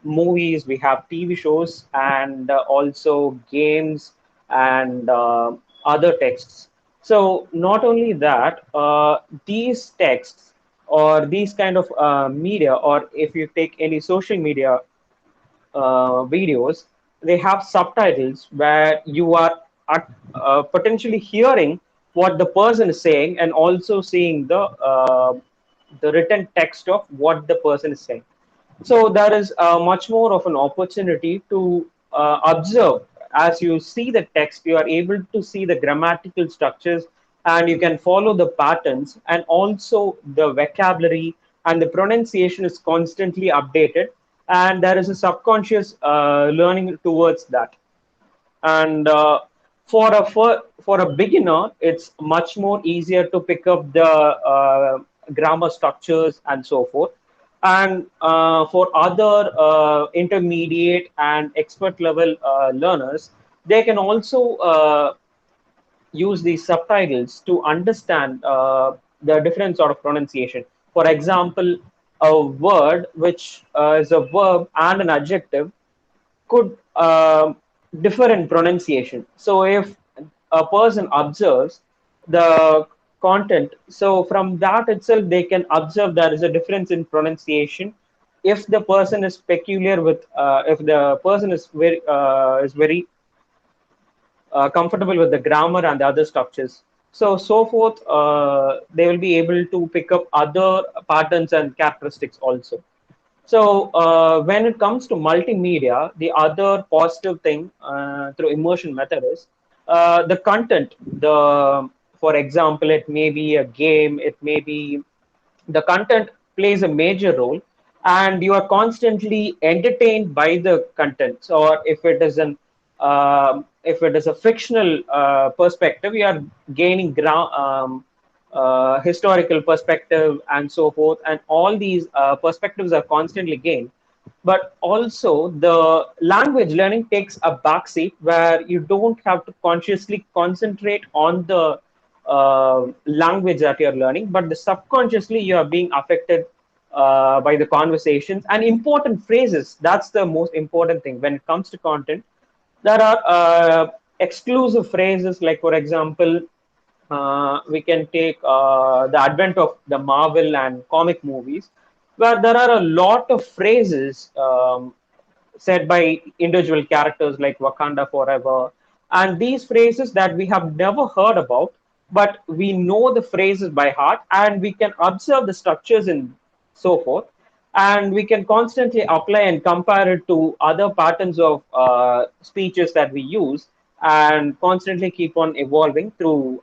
movies, we have TV shows and also games and other texts. So not only that, these texts or these kind of media, or if you take any social media videos, they have subtitles where you are potentially hearing what the person is saying and also seeing the written text of what the person is saying. So there is much more of an opportunity to observe. As you see the text, you are able to see the grammatical structures, and you can follow the patterns, and also the vocabulary and the pronunciation is constantly updated, and there is a subconscious learning towards that. And for a beginner, it's much more easier to pick up the grammar structures and so forth. And for other intermediate and expert level learners, they can also use these subtitles to understand the different sort of pronunciation. For example, a word which is a verb and an adjective could different pronunciation. So if a person observes the content, so from that itself they can observe there is a difference in pronunciation. If the person is peculiar with, if the person is very comfortable with the grammar and the other structures. So forth, they will be able to pick up other patterns and characteristics also. So when it comes to multimedia, the other positive thing through immersion method is the content. For example, it may be a game, it may be the content plays a major role, and you are constantly entertained by the contents. Or if it is a fictional perspective, you are gaining historical perspective and so forth, and all these perspectives are constantly gained. But also the language learning takes a backseat where you don't have to consciously concentrate on the language that you're learning, but the subconsciously you are being affected by the conversations and important phrases. That's the most important thing when it comes to content. There are exclusive phrases, like for example, we can take the advent of the Marvel and comic movies, where there are a lot of phrases said by individual characters like Wakanda Forever. And these phrases that we have never heard about, but we know the phrases by heart and we can observe the structures and so forth. And we can constantly apply and compare it to other patterns of speeches that we use and constantly keep on evolving through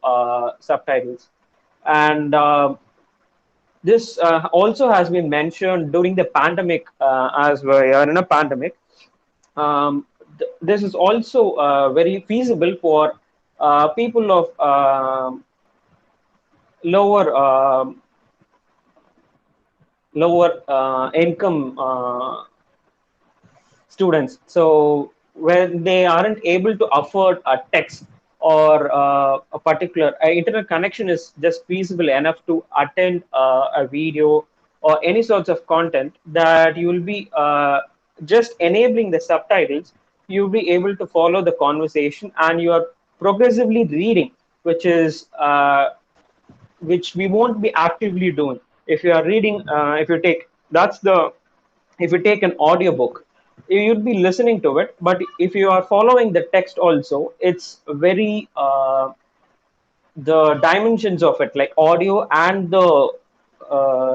subtitles. And this also has been mentioned during the pandemic, as we are in a pandemic. This is also very feasible for people of lower income students. So when they aren't able to afford a text or a particular internet connection is just feasible enough to attend a video or any sorts of content, that you will be just enabling the subtitles, you'll be able to follow the conversation and you are progressively reading, which we won't be actively doing. If you are reading, if you take an audiobook, you'd be listening to it, but if you are following the text also, it's very the dimensions of it, like audio and the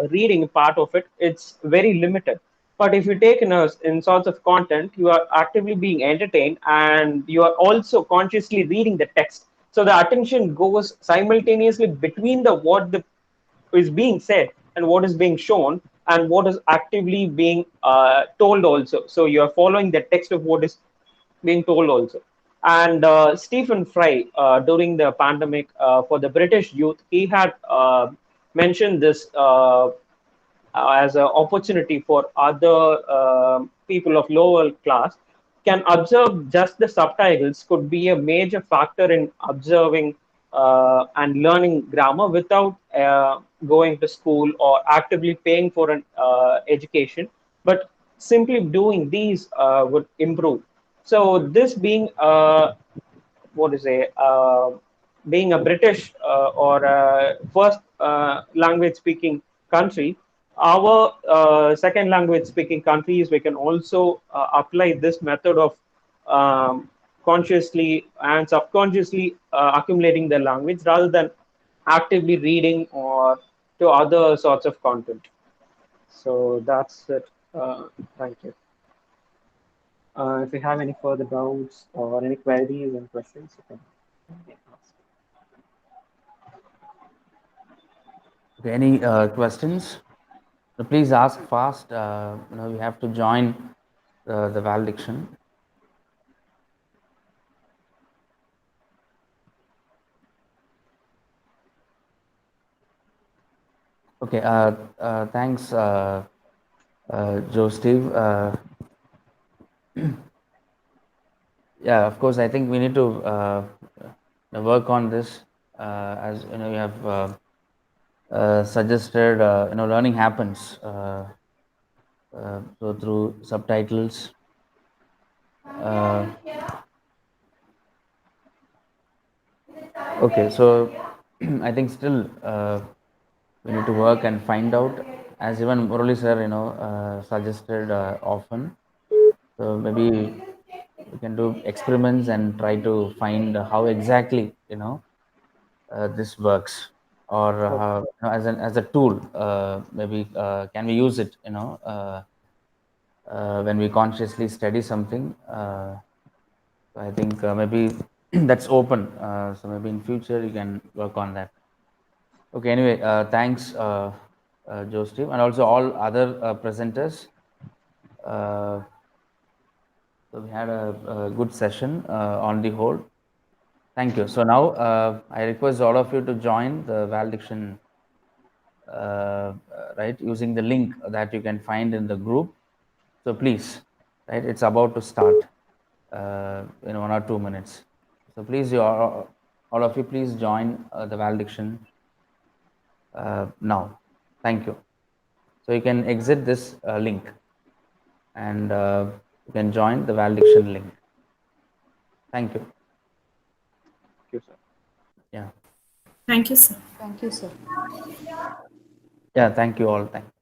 reading part of it, it's very limited. But if you take in sorts of content, you are actively being entertained and you are also consciously reading the text. So the attention goes simultaneously between the what the is being said and what is being shown and what is actively being told also. So you are following the text of what is being told also. And Stephen Fry, during the pandemic, for the British youth, he had mentioned this as an opportunity for other people of lower class can observe just the subtitles could be a major factor in observing and learning grammar without going to school or actively paying for an education, but simply doing these would improve. So this being what to say, being a British or a first language speaking country, our second language speaking countries, we can also apply this method of consciously and subconsciously accumulating the language rather than actively reading or to other sorts of content. So that's it. Thank you. If you have any further doubts or any queries and questions, you can ask. Okay, any questions? So please ask fast. We have to join the valediction. Okay, thanks, Joe Steve. Yeah, of course, I think we need to work on this. As you know, you have suggested, learning happens so through subtitles. Okay, so I think still we need to work and find out, as even Murali sir, suggested often. So maybe we can do experiments and try to find how exactly this works, or Okay. as a tool. Maybe can we use it? When we consciously study something. I think maybe that's open. So maybe in future you can work on that. Okay. Anyway, thanks, Joe, Steve, and also all other presenters. Uh, so we had a good session on the whole. Thank you. So now I request all of you to join the valediction, right, using the link that you can find in the group. So please, right, it's about to start in 1 or 2 minutes. So please, all of you, please join the valediction now. Thank you. So you can exit this link and you can join the valediction link. Thank you. Thank you, sir. Yeah. Thank you, sir. Thank you, sir. Yeah. Thank you all. Thank you.